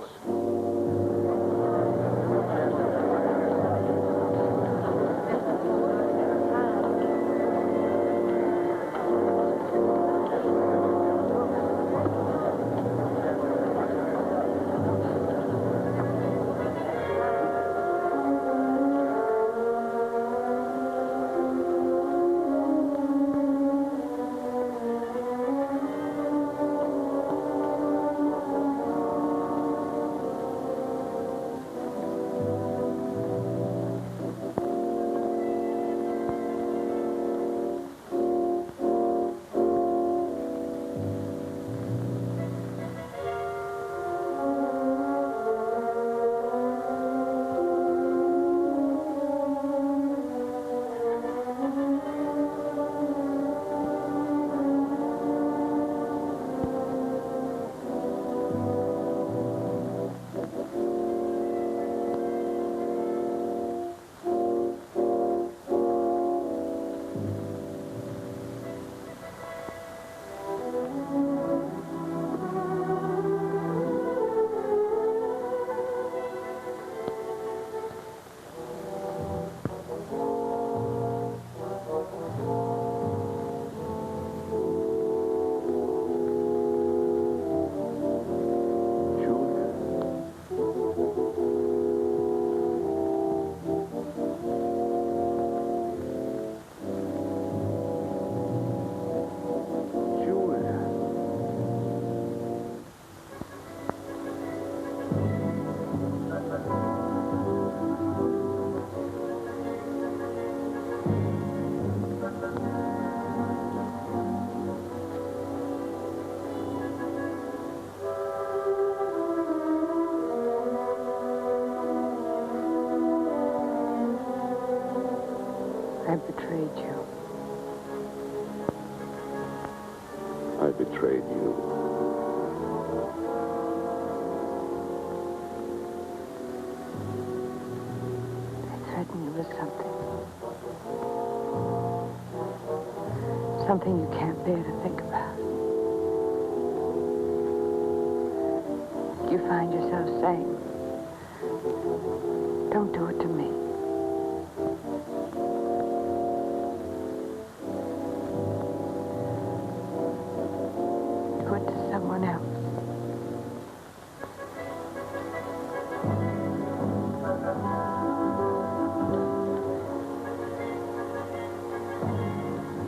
I betrayed you. I betrayed you. I threatened you with something. Something you can't bear to think about. You find yourself saying, don't do it to me. Do it to someone else.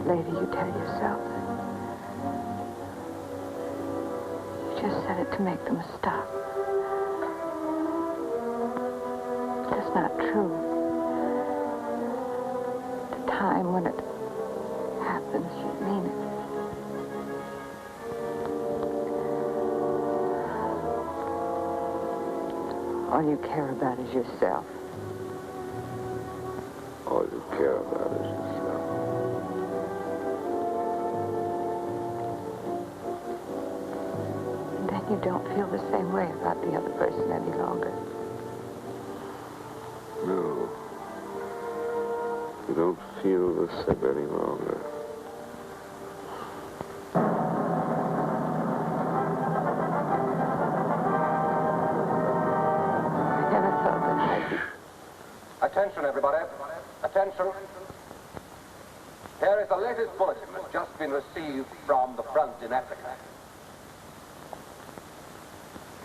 Later, you tell yourself you just said it to make them stop. That's not true. The time when it happens, you mean it. All you care about is yourself. All you care about You don't feel the same way about the other person any longer. No. You don't feel the same any longer. I never thought that I'd be... Attention, everybody. Attention. Here is the latest bulletin that's just been received from the front in Africa.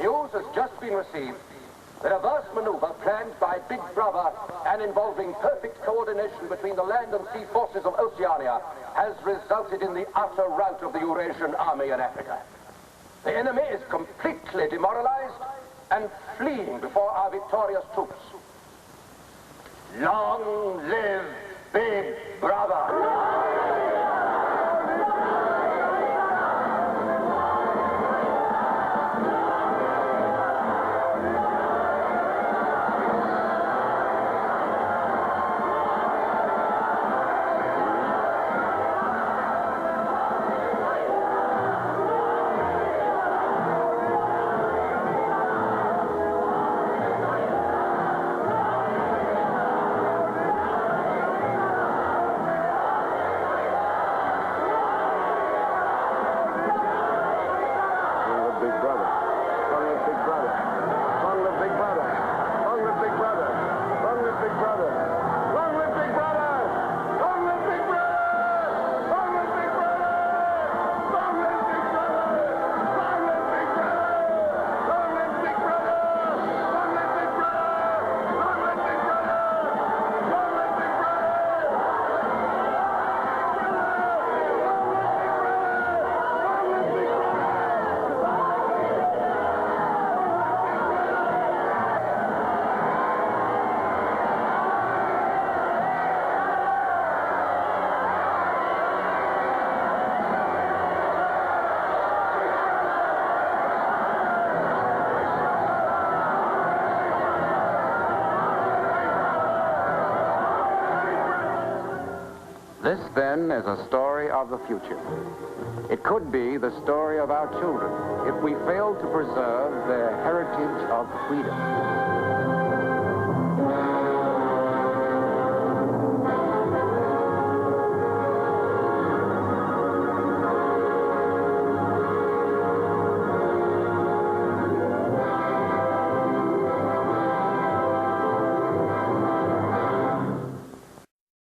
News has just been received that a vast maneuver planned by Big Brother and involving perfect coordination between the land and sea forces of Oceania has resulted in the utter rout of the Eurasian army in Africa. The enemy is completely demoralized and fleeing before our victorious troops. Long live Big Brother! This, then, is a story of the future. It could be the story of our children if we fail to preserve their heritage of freedom.